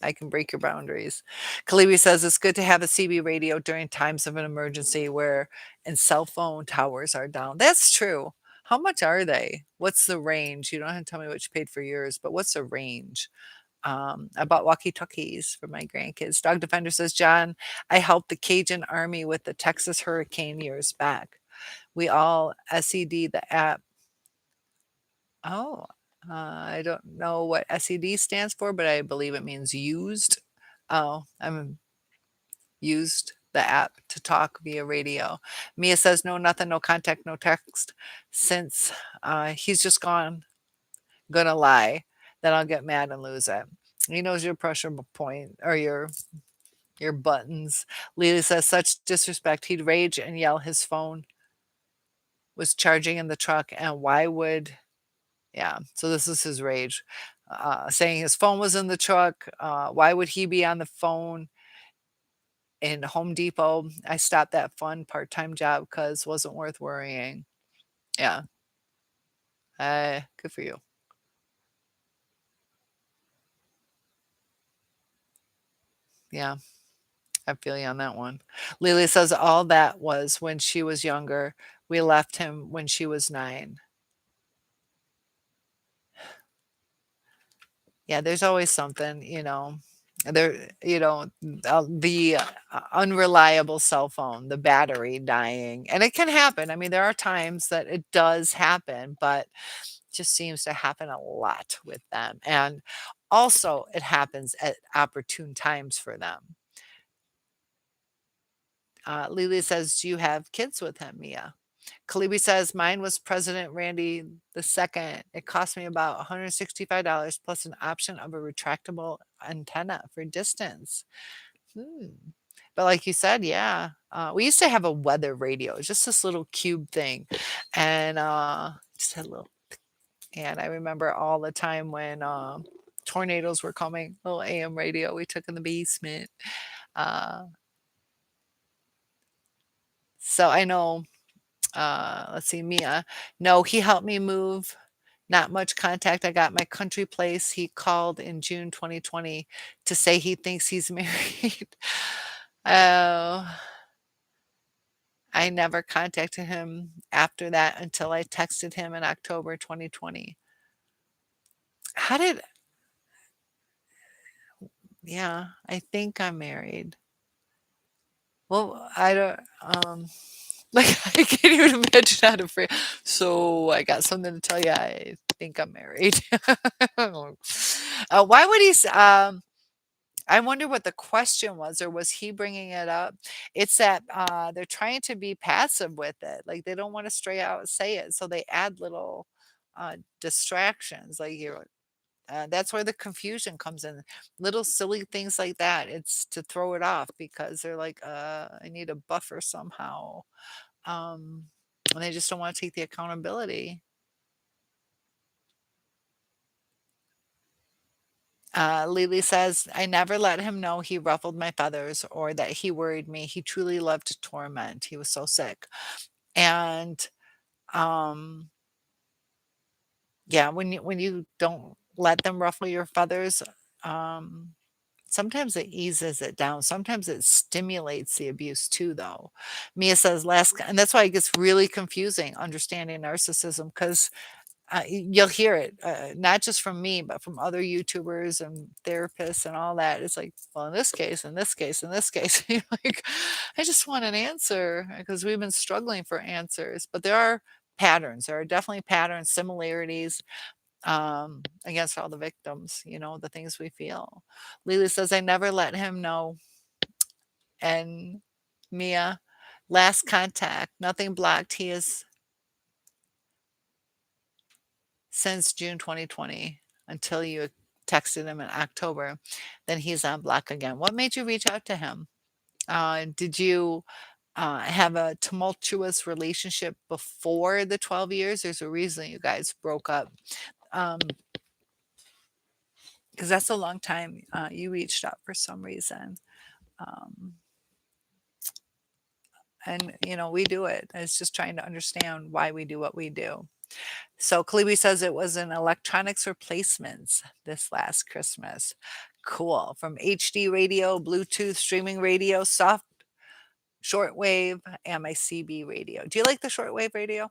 I can break your boundaries. Kalibi says it's good to have a CB radio during times of an emergency where and cell phone towers are down. That's true. How much are they? What's the range? You don't have to tell me what you paid for yours, but what's the range? I bought walkie-talkies for my grandkids. Dog Defender says, "John, I helped the Cajun Army with the Texas hurricane years back. We all SED the app." Oh, I don't know what SED stands for, but I believe it means used. Oh, I'm used the app to talk via radio. Mia says, "No, nothing, no contact, no text. Since he's just gone, gonna lie, then I'll get mad and lose it." He knows your pressure point or your buttons. Lily says, "Such disrespect. He'd rage and yell his phone was charging in the truck, and why would." Yeah, so this is his rage, saying his phone was in the truck. Why would he be on the phone in Home Depot? I stopped that fun part-time job because wasn't worth worrying. Yeah, good for you. Yeah, I feel you on that one. Lily says all that was when she was younger. We left him when she was 9. Yeah, there's always something, There, the unreliable cell phone, the battery dying, and it can happen. I mean, there are times that it does happen, but just seems to happen a lot with them. And also, it happens at opportune times for them. Lily says, "Do you have kids with him, Mia?" Kalibi says, "Mine was President Randy II. It cost me about $165 plus an option of a retractable antenna for distance." Hmm. But like you said, yeah, we used to have a weather radio, just this little cube thing, and just had a little. And I remember all the time when tornadoes were coming, little AM radio we took in the basement. Uh, so I know. Let's see, Mia. No, he helped me move. Not much contact. I got my country place. He called in June 2020 to say he thinks he's married. Oh, I never contacted him after that until I texted him in October 2020. How did Yeah, I think I'm married. Well, I don't, like, I can't even imagine how to phrase. So I got something to tell you. I think I'm married. Why would I wonder what the question was, or was he bringing it up? It's that they're trying to be passive with it. Like they don't want to straight out say it. So they add little distractions. Like that's where the confusion comes in. Little silly things like that. It's to throw it off because they're like, I need a buffer somehow. Um, and they just don't want to take the accountability. Lily says, I never let him know he ruffled my feathers or that he worried me. He truly loved to torment. He was so sick. And um, yeah, when you don't let them ruffle your feathers, um, sometimes it eases it down. Sometimes it stimulates the abuse too, though. Mia says, and that's why it gets really confusing understanding narcissism because you'll hear it, not just from me, but from other YouTubers and therapists and all that. It's like, well, in this case, in this case, in this case, you're like, I just want an answer because we've been struggling for answers. But there are patterns. There are definitely patterns, similarities against all the victims, the things we feel. Lily says, I never let him know. And Mia, last contact, nothing blocked. He is since June 2020 until you texted him in October. Then he's on block again. What made you reach out to him? Did you have a tumultuous relationship before the 12 years? There's a reason you guys broke up. Um, because that's a long time you reached out for some reason. Um, and, we do it. It's just trying to understand why we do what we do. So Kalibi says it was an electronics replacements this last Christmas. Cool. From HD radio, Bluetooth, streaming radio, soft shortwave, and my CB radio. Do you like the shortwave radio?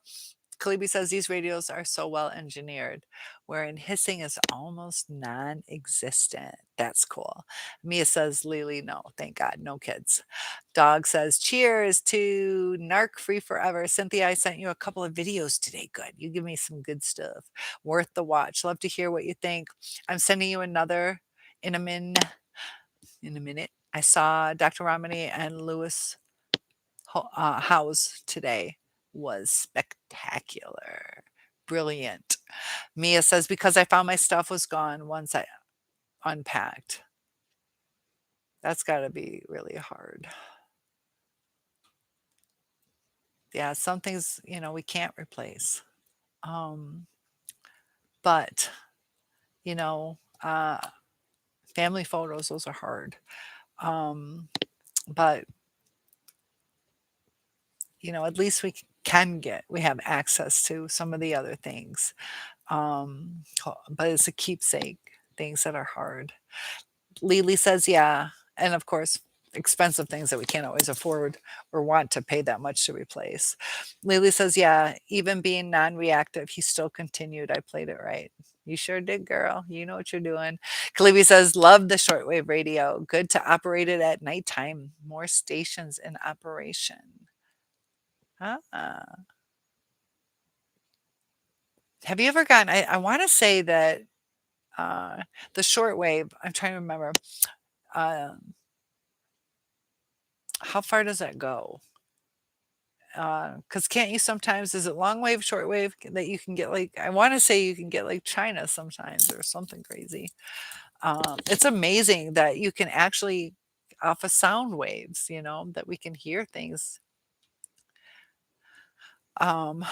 Kalibi says these radios are so well engineered, wherein hissing is almost non existent. That's cool. Mia says, Lily, no, thank God, no kids. Dog says, cheers to Narc Free Forever. Cynthia, I sent you a couple of videos today. Good. You give me some good stuff. Worth the watch. Love to hear what you think. I'm sending you another in a in a minute. I saw Dr. Romney and Lewis House today. Was spectacular. Brilliant. Mia says, because I found my stuff was gone once I unpacked. That's got to be really hard. Yeah, some things, we can't replace. Um, but, you know, uh, family photos, those are hard. But, at least we have access to some of the other things. But it's a keepsake, things that are hard. Lily says, yeah. And of course, expensive things that we can't always afford or want to pay that much to replace. Lily says, yeah, even being non reactive, he still continued. I played it right. You sure did, girl. You know what you're doing. Kalibi says, love the shortwave radio. Good to operate it at nighttime. More stations in operation. Ah. Have you ever gotten, I want to say that the shortwave, I'm trying to remember, how far does that go? Because can't you sometimes, is it long wave, short wave that you can get like, I want to say you can get like China sometimes or something crazy. It's amazing that you can actually, off of sound waves, that we can hear things. Um,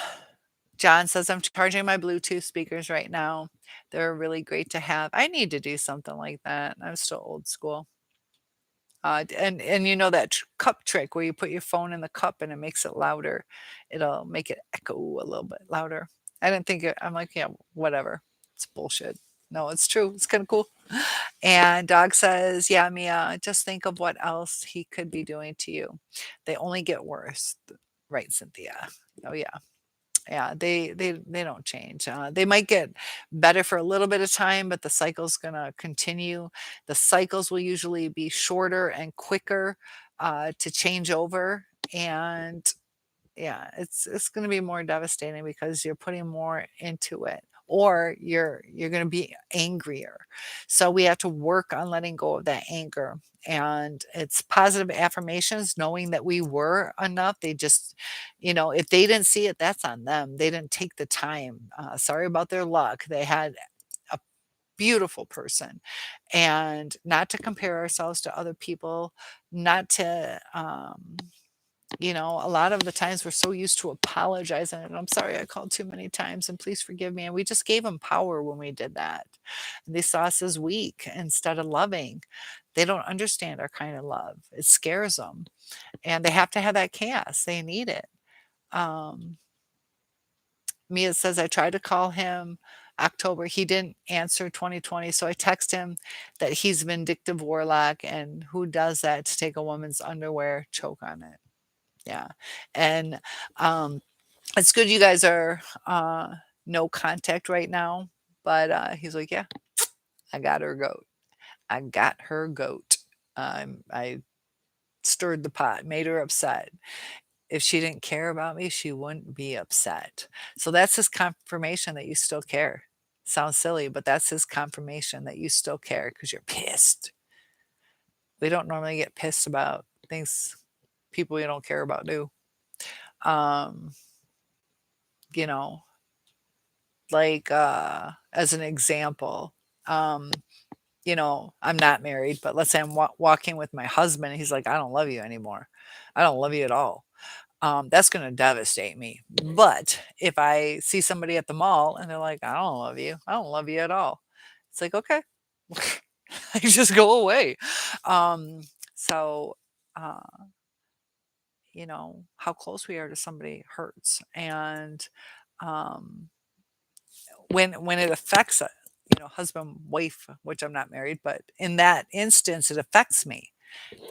John says, I'm charging my Bluetooth speakers right now. They're really great to have. I need to do something like that. I'm still old school. And you know that cup trick where you put your phone in the cup and it makes it louder. It'll make it echo a little bit louder. I didn't think it. I'm like, yeah, whatever. It's bullshit. No, it's true. It's kind of cool. And dog says, yeah, Mia, just think of what else he could be doing to you. They only get worse. Right, Cynthia. Oh yeah. Yeah, they don't change. They might get better for a little bit of time, but the cycle's gonna continue. The cycles will usually be shorter and quicker to change over, and yeah, it's gonna be more devastating because you're putting more into it, or you're gonna be angrier. So we have to work on letting go of that anger, and it's positive affirmations, knowing that we were enough. They just, if they didn't see it, that's on them. They didn't take the time. Sorry about their luck. They had a beautiful person, and not to compare ourselves to other people, not to a lot of the times we're so used to apologizing and I'm sorry I called too many times and please forgive me. And we just gave them power when we did that. And they saw us as weak instead of loving. They don't understand our kind of love. It scares them. And they have to have that chaos. They need it. Um, Mia says, I tried to call him October. He didn't answer 2020. So I text him that he's vindictive warlock and who does that to take a woman's underwear, choke on it. Yeah. And it's good you guys are no contact right now. But he's like, yeah, I got her goat. I got her goat. I stirred the pot, made her upset. If she didn't care about me, she wouldn't be upset. So that's his confirmation that you still care. Sounds silly, but that's his confirmation that you still care because you're pissed. We don't normally get pissed about things people you don't care about do. Um, you know, like as an example, um, I'm not married, but let's say I'm walking with my husband and he's like, I don't love you anymore. I don't love you at all. That's going to devastate me. But if I see somebody at the mall and they're like, I don't love you, I don't love you at all. It's like, okay, I just go away. Um, so, uh, how close we are to somebody hurts. And um, when it affects a husband, wife, which I'm not married, but in that instance, it affects me.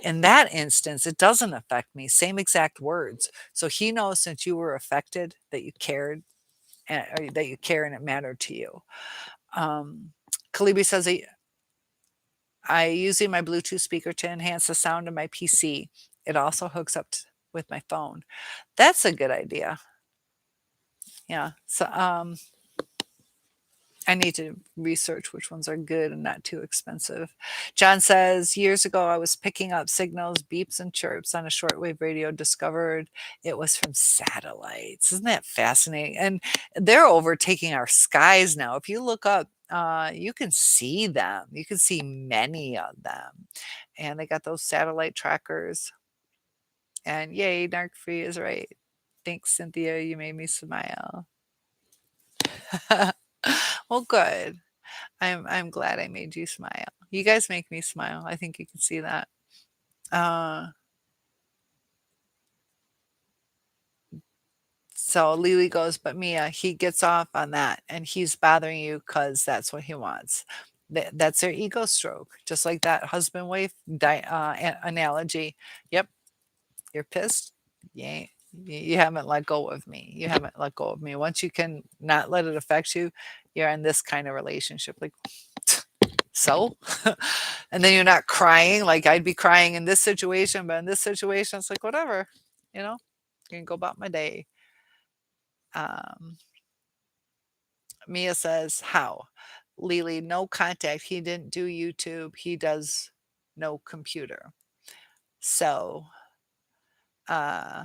In that instance, it doesn't affect me. Same exact words. So he knows since you were affected that you cared and or that you care and it mattered to you. Um, Kalibi says, I using my Bluetooth speaker to enhance the sound of my PC. It also hooks up with my phone. That's a good idea. Yeah. So I need to research which ones are good and not too expensive. John says, years ago, I was picking up signals, beeps, and chirps on a shortwave radio, discovered it was from satellites. Isn't that fascinating? And they're overtaking our skies now. If you look up, you can see them. You can see many of them. And they got those satellite trackers. And yay, Narc Free is right. Thanks, Cynthia. You made me smile. Well, good. I'm glad I made you smile. You guys make me smile. I think you can see that. Uh, so Lily goes, but Mia, he gets off on that and he's bothering you because that's what he wants. That's their ego stroke, just like that husband wife analogy. Yep, you're pissed. Yeah, you haven't let go of me. You haven't let go of me. Once you can not let it affect you, you're in this kind of relationship. Like, so and then you're not crying like I'd be crying in this situation, but in this situation it's like whatever, you know you can go about my day. um Mia says, how? Lily, no contact. He didn't do YouTube. He does no computer. So uh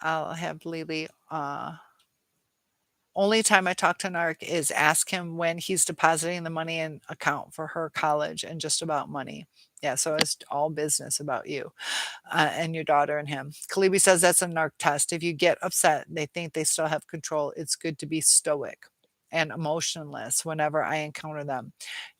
I'll have Lily only time I talk to Narc is ask him when he's depositing the money in account for her college and just about money. Yeah, so it's all business about you and your daughter and him. Kalibi says that's a Narc test. If you get upset, they think they still have control. It's good to be stoic and emotionless whenever I encounter them.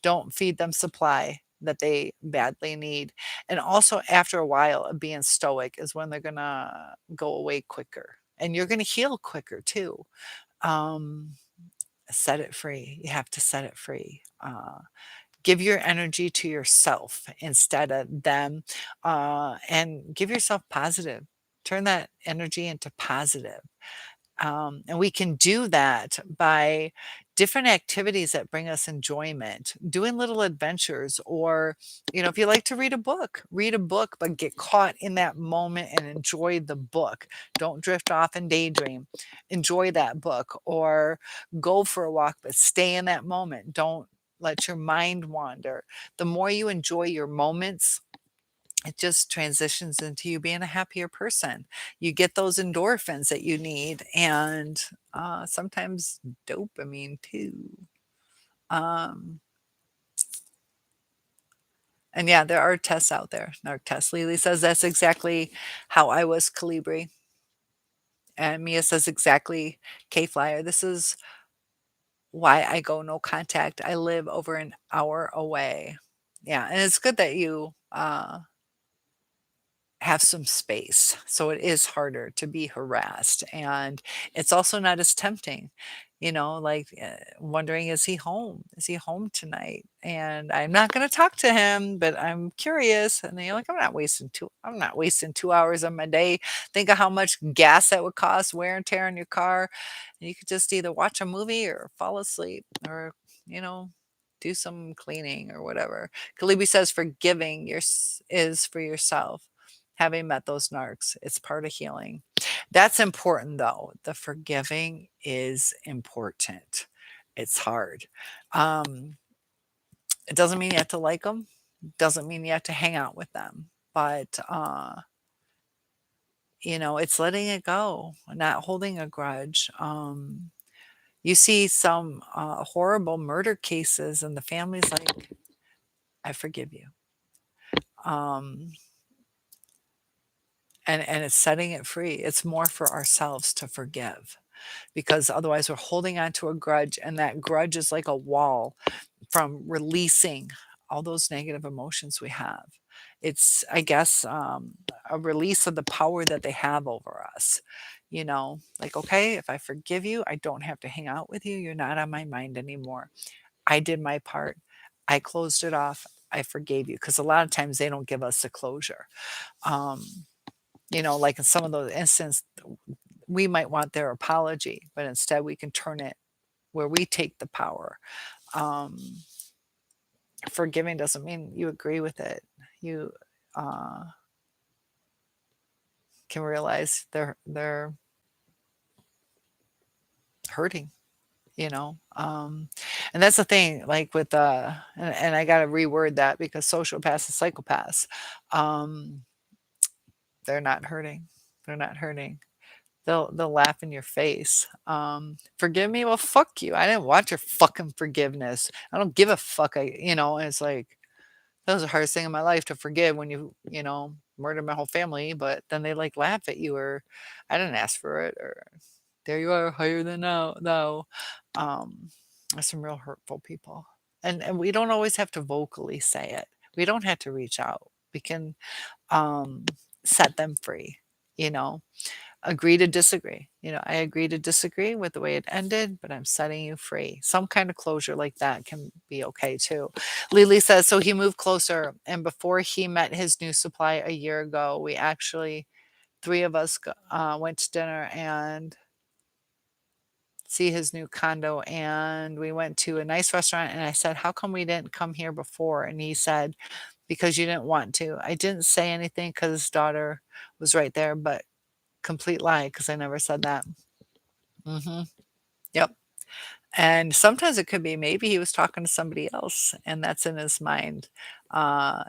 Don't feed them supply. that they badly need. And also, after a while of being stoic is when they're gonna go away quicker, and you're gonna heal quicker too. Um, Set it free. You have to set it free. Give your energy to yourself instead of them, and give yourself positive. Turn that energy into positive. And we can do that by different activities that bring us enjoyment, doing little adventures, or, if you like to read a book, but get caught in that moment and enjoy the book. Don't drift off and daydream. Enjoy that book, or go for a walk, but stay in that moment. Don't let your mind wander. The more you enjoy your moments, it just transitions into you being a happier person. You get those endorphins that you need, and sometimes dopamine too. Um, and yeah, there are tests out there. Narc test. Lily says that's exactly how I was Calibri. And Mia says exactly K Flyer. This is why I go no contact. I live over an hour away. Yeah, and it's good that you have some space. So it is harder to be harassed. And it's also not as tempting, like wondering, is he home? Is he home tonight? And I'm not going to talk to him, but I'm curious. And you're like, I'm not wasting 2 hours of my day. Think of how much gas that would cost, wear and tear on your car. And you could just either watch a movie or fall asleep or, you know, do some cleaning or whatever. Kalibi says forgiving is for yourself. Having met those narcs, it's part of healing. That's important though. The forgiving is important. It's hard. Um, it doesn't mean you have to like them. Doesn't mean you have to hang out with them. But it's letting it go, not holding a grudge. You see some horrible murder cases, and the family's like, "I forgive you." Um, and it's setting it free. It's more for ourselves to forgive, because otherwise we're holding on to a grudge, and that grudge is like a wall from releasing all those negative emotions we have. It's, I guess, a release of the power that they have over us. Like, okay, if I forgive you, I don't have to hang out with you. You're not on my mind anymore. I did my part. I closed it off. I forgave you. Because a lot of times they don't give us the closure. Um, like in some of those instances, we might want their apology, but instead we can turn it where we take the power. Um, Forgiving doesn't mean you agree with it. You uh, can realize they're hurting, and that's the thing. Like with and I got to reword that, because sociopaths and psychopaths, um, they're not hurting. They're not hurting. They'll laugh in your face. Forgive me? Well, fuck you. I didn't want your fucking forgiveness. I don't give a fuck. And it's like, that was the hardest thing in my life to forgive, when murdered my whole family, but then they like laugh at you, or I didn't ask for it, or there you are, higher than thou. Um, there's some real hurtful people. And we don't always have to vocally say it. We don't have to reach out. We can um set them free, you know. Agree to disagree. I agree to disagree with the way it ended, but I'm setting you free. Some kind of closure like that can be okay too. Lily says, so he moved closer, and before he met his new supply a year ago, we actually, three of us went to dinner and see his new condo, and we went to a nice restaurant, and I said, how come we didn't come here before? And he said, because you didn't want to. I didn't say anything because his daughter was right there, but complete lie, because I never said that. Mhm. Yep. And sometimes it could be maybe he was talking to somebody else, and that's in his mind. Uh,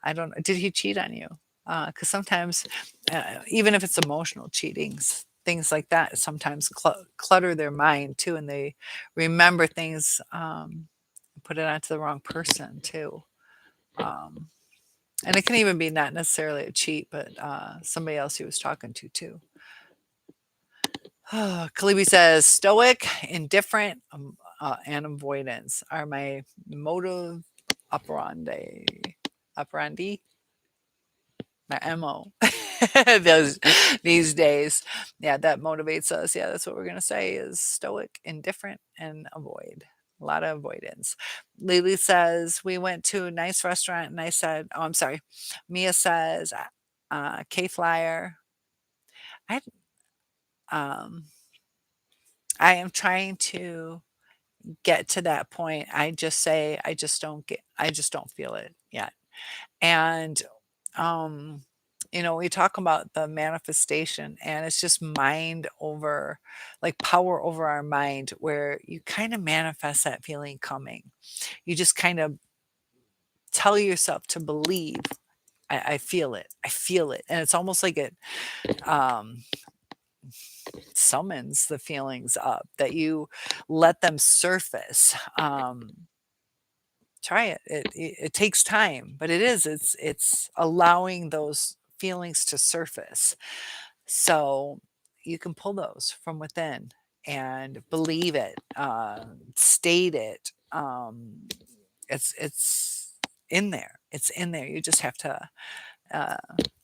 I don't know. Did he cheat on you? Because sometimes, even if it's emotional cheatings, things like that sometimes clutter their mind too, and they remember things, put it onto the wrong person too. Um, and it can even be not necessarily a cheat, but somebody else he was talking to too. Kalibi says, stoic, indifferent, and avoidance are my motive. operandi, operandi, my MO. Those these days. Yeah, that motivates us. Yeah, that's what we're gonna say is stoic, indifferent, and avoid. A lot of avoidance. Lily says, we went to a nice restaurant and I said, oh, I'm sorry. Mia says, K Flyer. I um I am trying to get to that point. I just say I just don't feel it yet. And we talk about the manifestation and it's just mind over like power over our mind where you kind of manifest that feeling coming. You just kind of tell yourself to believe I feel it. I feel it. And it's almost like it um summons the feelings up that you let them surface. Try it. It takes time, but it's allowing those feelings to surface. So you can pull those from within and believe it, state it. It's in there. It's in there. You just have to. Uh,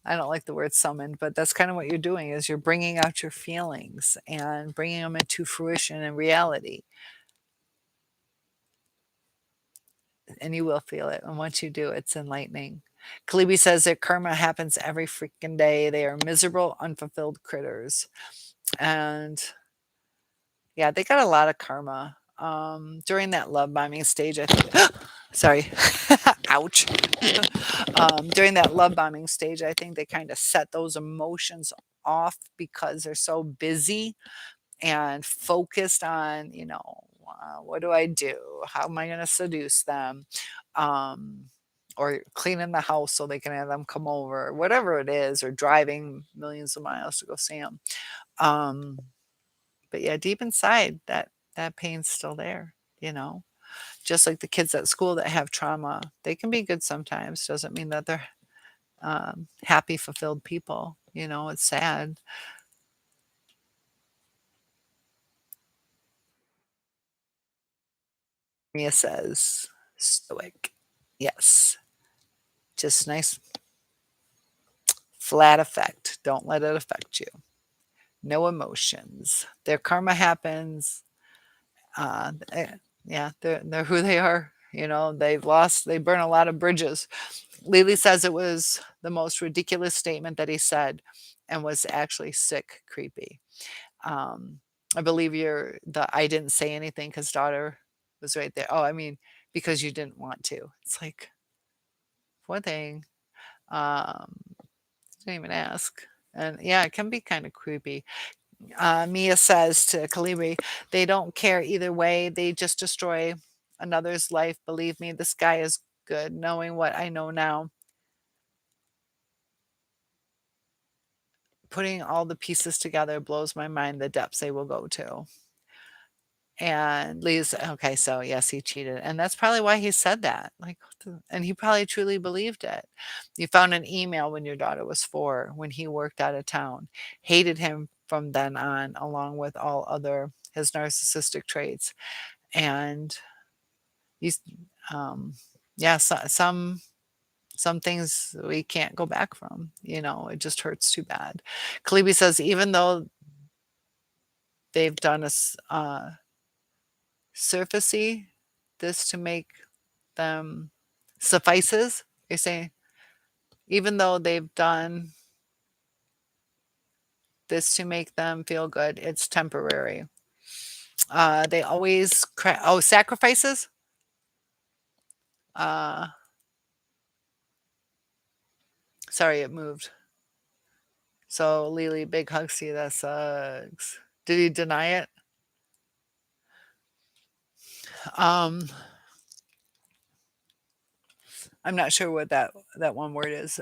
I don't like the word summoned, but that's kind of what you're doing is you're bringing out your feelings and bringing them into fruition and reality. And you will feel it. And once you do, it's enlightening. Kalibi says that karma happens every freaking day. They are miserable, unfulfilled critters. And yeah, they got a lot of karma. During that love bombing stage, I think, sorry, ouch. During that love bombing stage, I think they kind of set those emotions off because they're so busy and focused on, what do I do? How am I going to seduce them? Um, or cleaning the house so they can have them come over, whatever it is, or driving millions of miles to go see them. Um, but yeah, deep inside, that pain's still there, just like the kids at school that have trauma. They can be good sometimes. Doesn't mean that they're happy, fulfilled people. It's sad. Mia says, stoic. Yes. Just nice flat effect. Don't let it affect you. No emotions. Their karma happens. Yeah, they're who they are. They burn a lot of bridges. Lily says it was the most ridiculous statement that he said and was actually sick, creepy. Um, I believe the I didn't say anything because daughter was right there. Oh, I mean, because you didn't want to. It's like, one thing. Um, didn't even ask. And yeah, it can be kind of creepy. Mia says to Kalibri, they don't care either way. They just destroy another's life. Believe me, this guy is good. Knowing what I know now, putting all the pieces together blows my mind the depths they will go to. And Lee's okay, so yes, he cheated. And that's probably why he said that. Like, and he probably truly believed it. You found an email when your daughter was 4 when he worked out of town. Hated him from then on, along with all other his narcissistic traits. And he's yeah, some things we can't go back from. It just hurts too bad. Kalibi says even though they've done surfacey this to make them suffices. You're saying even though they've done this to make them feel good, it's temporary. They always sacrifices. Uh, Sorry, it moved. So Lily, big hugs to you. That sucks. Did he deny it? Um, I'm not sure what that one word is.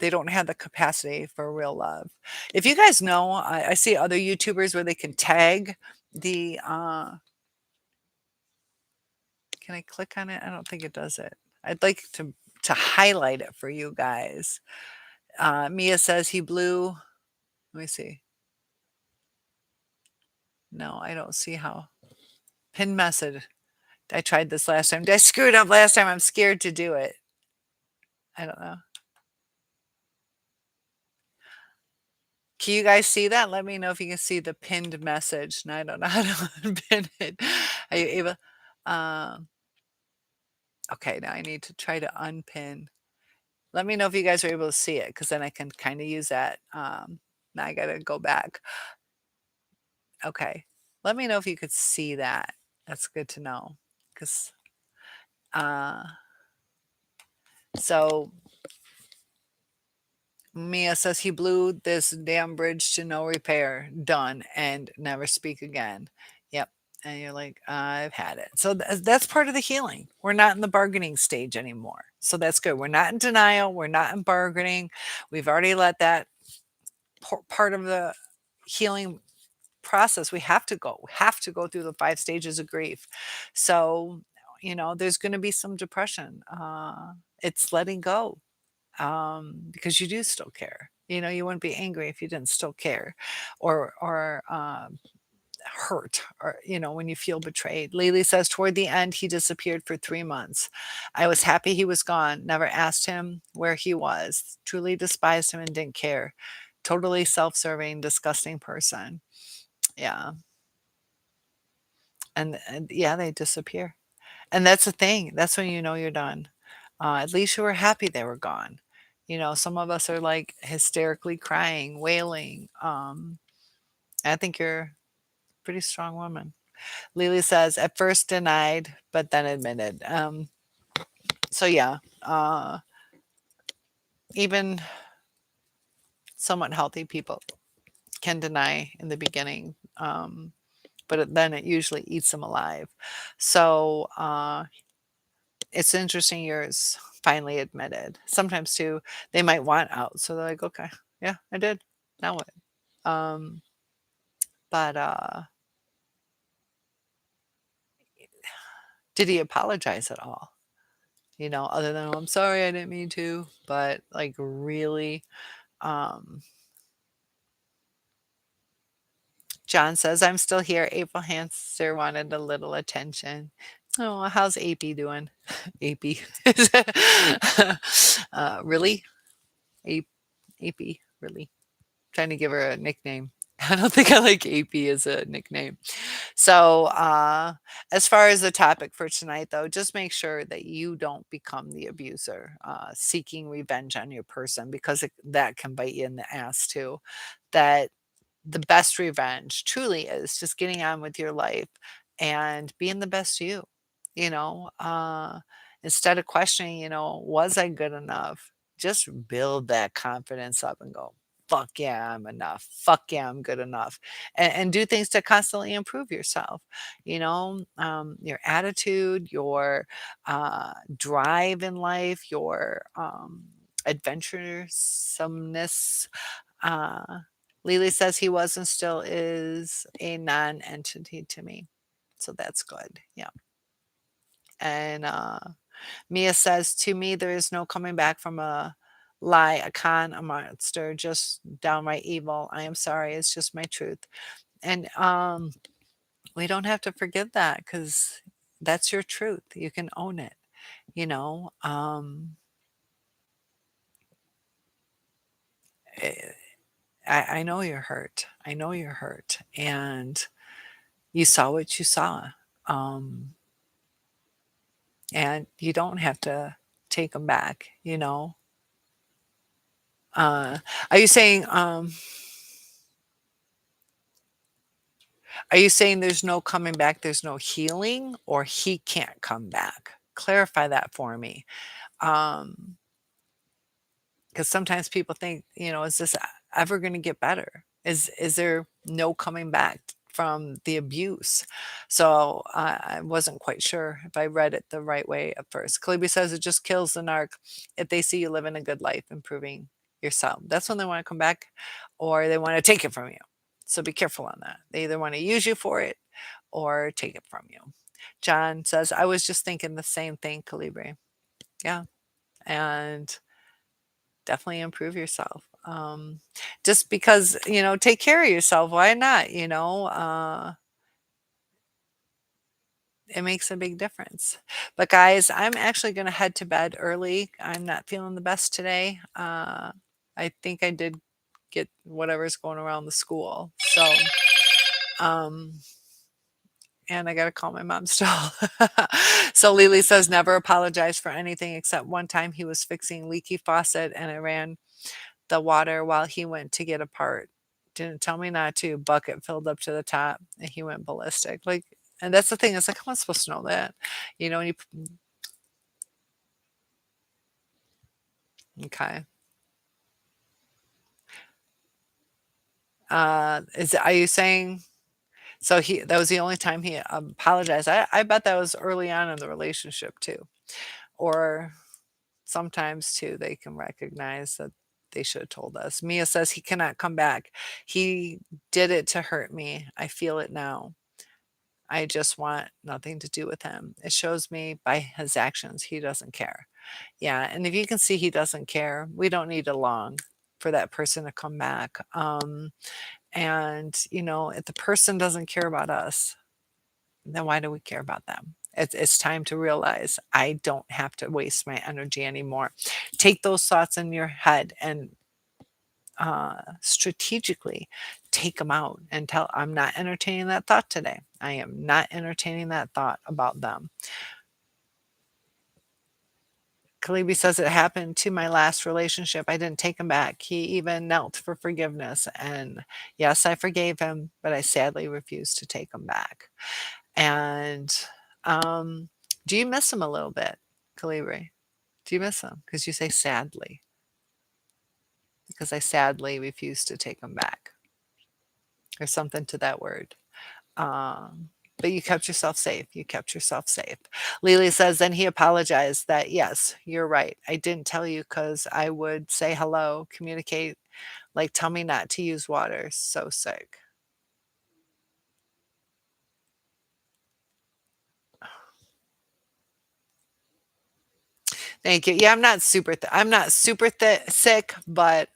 They don't have the capacity for real love. If you guys know, I see other YouTubers where they can tag the. Can I click on it? I don't think it does it. I'd like to highlight it for you guys. Mia says he blew. Let me see. No, I don't see how. Pin message. I tried this last time. I screwed up last time. I'm scared to do it. I don't know. Can you guys see that? Let me know if you can see the pinned message. And I don't know how to unpin it. Are you able? Um, okay, now I need to try to unpin. Let me know if you guys are able to see it, because then I can kind of use that. Now I got to go back. Okay. Let me know if you could see that. That's good to know. Because, uh, so Mia says he blew this damn bridge to no repair, done, and never speak again. Yep. And you're like, I've had it. So that's part of the healing. We're not in the bargaining stage anymore. So that's good. We're not in denial. We're not in bargaining. We've already let that part of the healing process. We have to go through the 5 stages of grief. So, there's going to be some depression. It's letting go, because you do still care. You wouldn't be angry if you didn't still care, or hurt, or when you feel betrayed. Lily says toward the end he disappeared for 3 months. I was happy he was gone. Never asked him where he was. Truly despised him and didn't care. Totally self-serving, disgusting person. Yeah. And yeah, they disappear. And that's the thing. That's when you know you're done. At least you were happy they were gone. Some of us are like hysterically crying, wailing. I think you're a pretty strong woman. Lily says, at first denied, but then admitted. So yeah, even somewhat healthy people can deny in the beginning, but then it usually eats them alive. So it's interesting yours finally admitted. Sometimes too, they might want out. So they're like, okay, yeah, I did. Now what? Um, but did he apologize at all? Other than, "Oh, I'm sorry, I didn't mean to," but like really, um, John says, I'm still here. April Hamster wanted a little attention. Oh, how's AP doing? AP. Really? A- AP, really? Trying to give her a nickname. I don't think I like AP as a nickname. So, as far as the topic for tonight, though, just make sure that you don't become the abuser, seeking revenge on your person, because that can bite you in the ass too. That the best revenge truly is just getting on with your life and being the best you, you know, uh, instead of questioning, was I good enough? Just build that confidence up and go, fuck yeah, I'm enough. Fuck yeah, I'm good enough. And do things to constantly improve yourself. Your attitude, your drive in life, your adventuresomeness. uh, Lily says he was and still is a non-entity to me. So that's good. Yeah. And Mia says, to me, there is no coming back from a lie, a con, a monster, just downright evil. I am sorry. It's just my truth. And we don't have to forget that, because that's your truth. You can own it. You know, eh, I know you're hurt. I know you're hurt. And you saw what you saw. Um, and you don't have to take them back, Uh, are you saying, there's no coming back, there's no healing, or he can't come back? Clarify that for me. Um, because sometimes people think, is this ever going to get better? Is there no coming back from the abuse? So I wasn't quite sure if I read it the right way at first. Calibi says it just kills the narc if they see you living a good life, improving yourself. That's when they want to come back, or they want to take it from you. So be careful on that. They either want to use you for it or take it from you. John says, I was just thinking the same thing, Calibri. Yeah. And definitely improve yourself. Just because, take care of yourself. Why not? It makes a big difference. But guys, I'm actually going to head to bed early. I'm not feeling the best today. I think I did get whatever's going around the school. So, um, and I got to call my mom still. So Lily says never apologize for anything except one time he was fixing leaky faucet and I ran the water while he went to get a part. Didn't tell me not to. Bucket filled up to the top and he went ballistic. Like, and that's the thing. It's like, how am I supposed to know that? You know, when you, okay. Are you saying, so that was the only time he apologized? I bet that was early on in the relationship too. Or sometimes too, they can recognize that they should have told us. Mia says he cannot come back. He did it to hurt me. I feel it now. I just want nothing to do with him. It shows me by his actions he doesn't care. Yeah, and if you can see he doesn't care, we don't need to long for that person to come back. And you know, if the person doesn't care about us, then why do we care about them? It's time to realize I don't have to waste my energy anymore. Take those thoughts in your head and strategically take them out and tell, I'm not entertaining that thought today. I am not entertaining that thought about them. Kalibi says it happened to my last relationship. I didn't take him back. He even knelt for forgiveness. And yes, I forgave him, but I sadly refused to take him back. And um, do you miss him a little bit, Calibri? Do you miss him? Because you say sadly. Because I sadly refused to take him back. Or something to that word. But you kept yourself safe. You kept yourself safe. Lily says, then he apologized that, yes, you're right. I didn't tell you because I would say hello, communicate, like tell me not to use water. So sick. Thank you. Yeah, I'm not super sick, but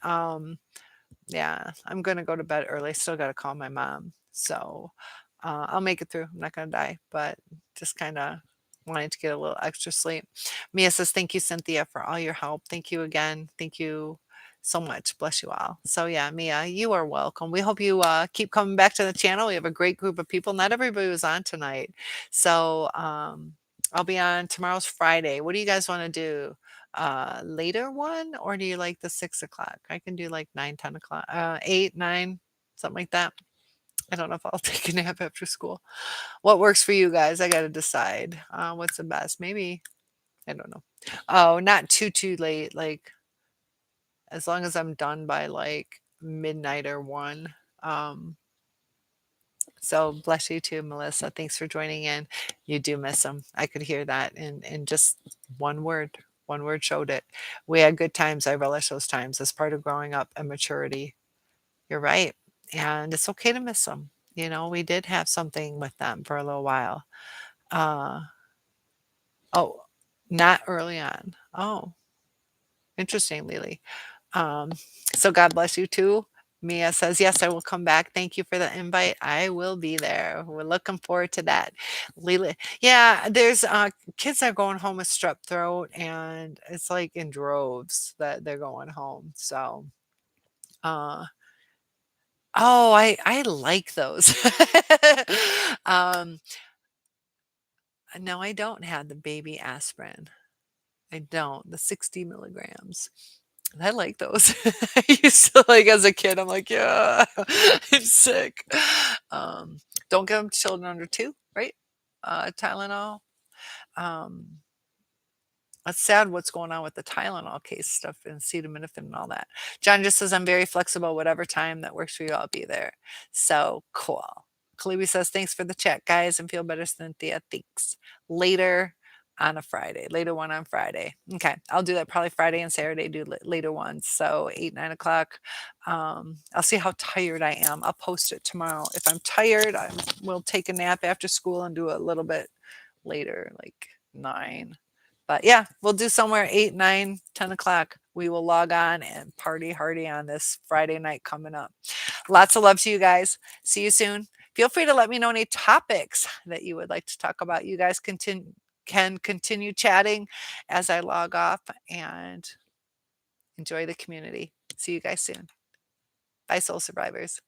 yeah, I'm gonna go to bed early. Still gotta call my mom. So I'll make it through. I'm not gonna die, but just kind of wanting to get a little extra sleep. Mia says, thank you, Cynthia, for all your help. Thank you again. Thank you so much. Bless you all. So yeah, Mia, you are welcome. We hope you keep coming back to the channel. We have a great group of people. Not everybody was on tonight. So I'll be on tomorrow's Friday. What do you guys want to do? Later one, or do you like the 6 o'clock? I can do like 9, 10 o'clock, 8, 9, something like that. I don't know if I'll take a nap after school. What works for you guys? I got to decide. What's the best? Maybe, I don't know. Oh, not too late. Like as long as I'm done by like midnight or 1. Um, so bless you too, Melissa. Thanks for joining in. You do miss them. I could hear that in just one word. One word showed it. We had good times. I relish those times as part of growing up and maturity. You're right. And it's okay to miss them. You know, we did have something with them for a little while. Uh, oh, not early on. Oh, interesting, Lily. Um, so God bless you too. Mia says, yes, I will come back. Thank you for the invite. I will be there. We're looking forward to that. Lila, yeah, there's kids are going home with strep throat, and it's like in droves that they're going home. So, uh, oh, I like those. um, no, I don't have the baby aspirin. I don't. The 60 milligrams. I like those. I used to like as a kid, I'm like, yeah, I'm sick. Um, don't give them to children under 2, right? Tylenol. Um, That's sad what's going on with the Tylenol case stuff and acetaminophen and all that. John just says, I'm very flexible. Whatever time that works for you, I'll be there. So cool. Kalibi says, thanks for the chat, guys, and feel better, Cynthia. Thanks. Later on a Friday. Later one on Friday. Okay. I'll do that probably Friday and Saturday, do later ones. So 8, 9 o'clock. I'll see how tired I am. I'll post it tomorrow. If I'm tired, I will take a nap after school and do a little bit later, like 9. But yeah, we'll do somewhere 8, 9, 10 o'clock. We will log on and party hardy on this Friday night coming up. Lots of love to you guys. See you soon. Feel free to let me know any topics that you would like to talk about. You guys can continue chatting as I log off and enjoy the community. See you guys soon. Bye, soul survivors.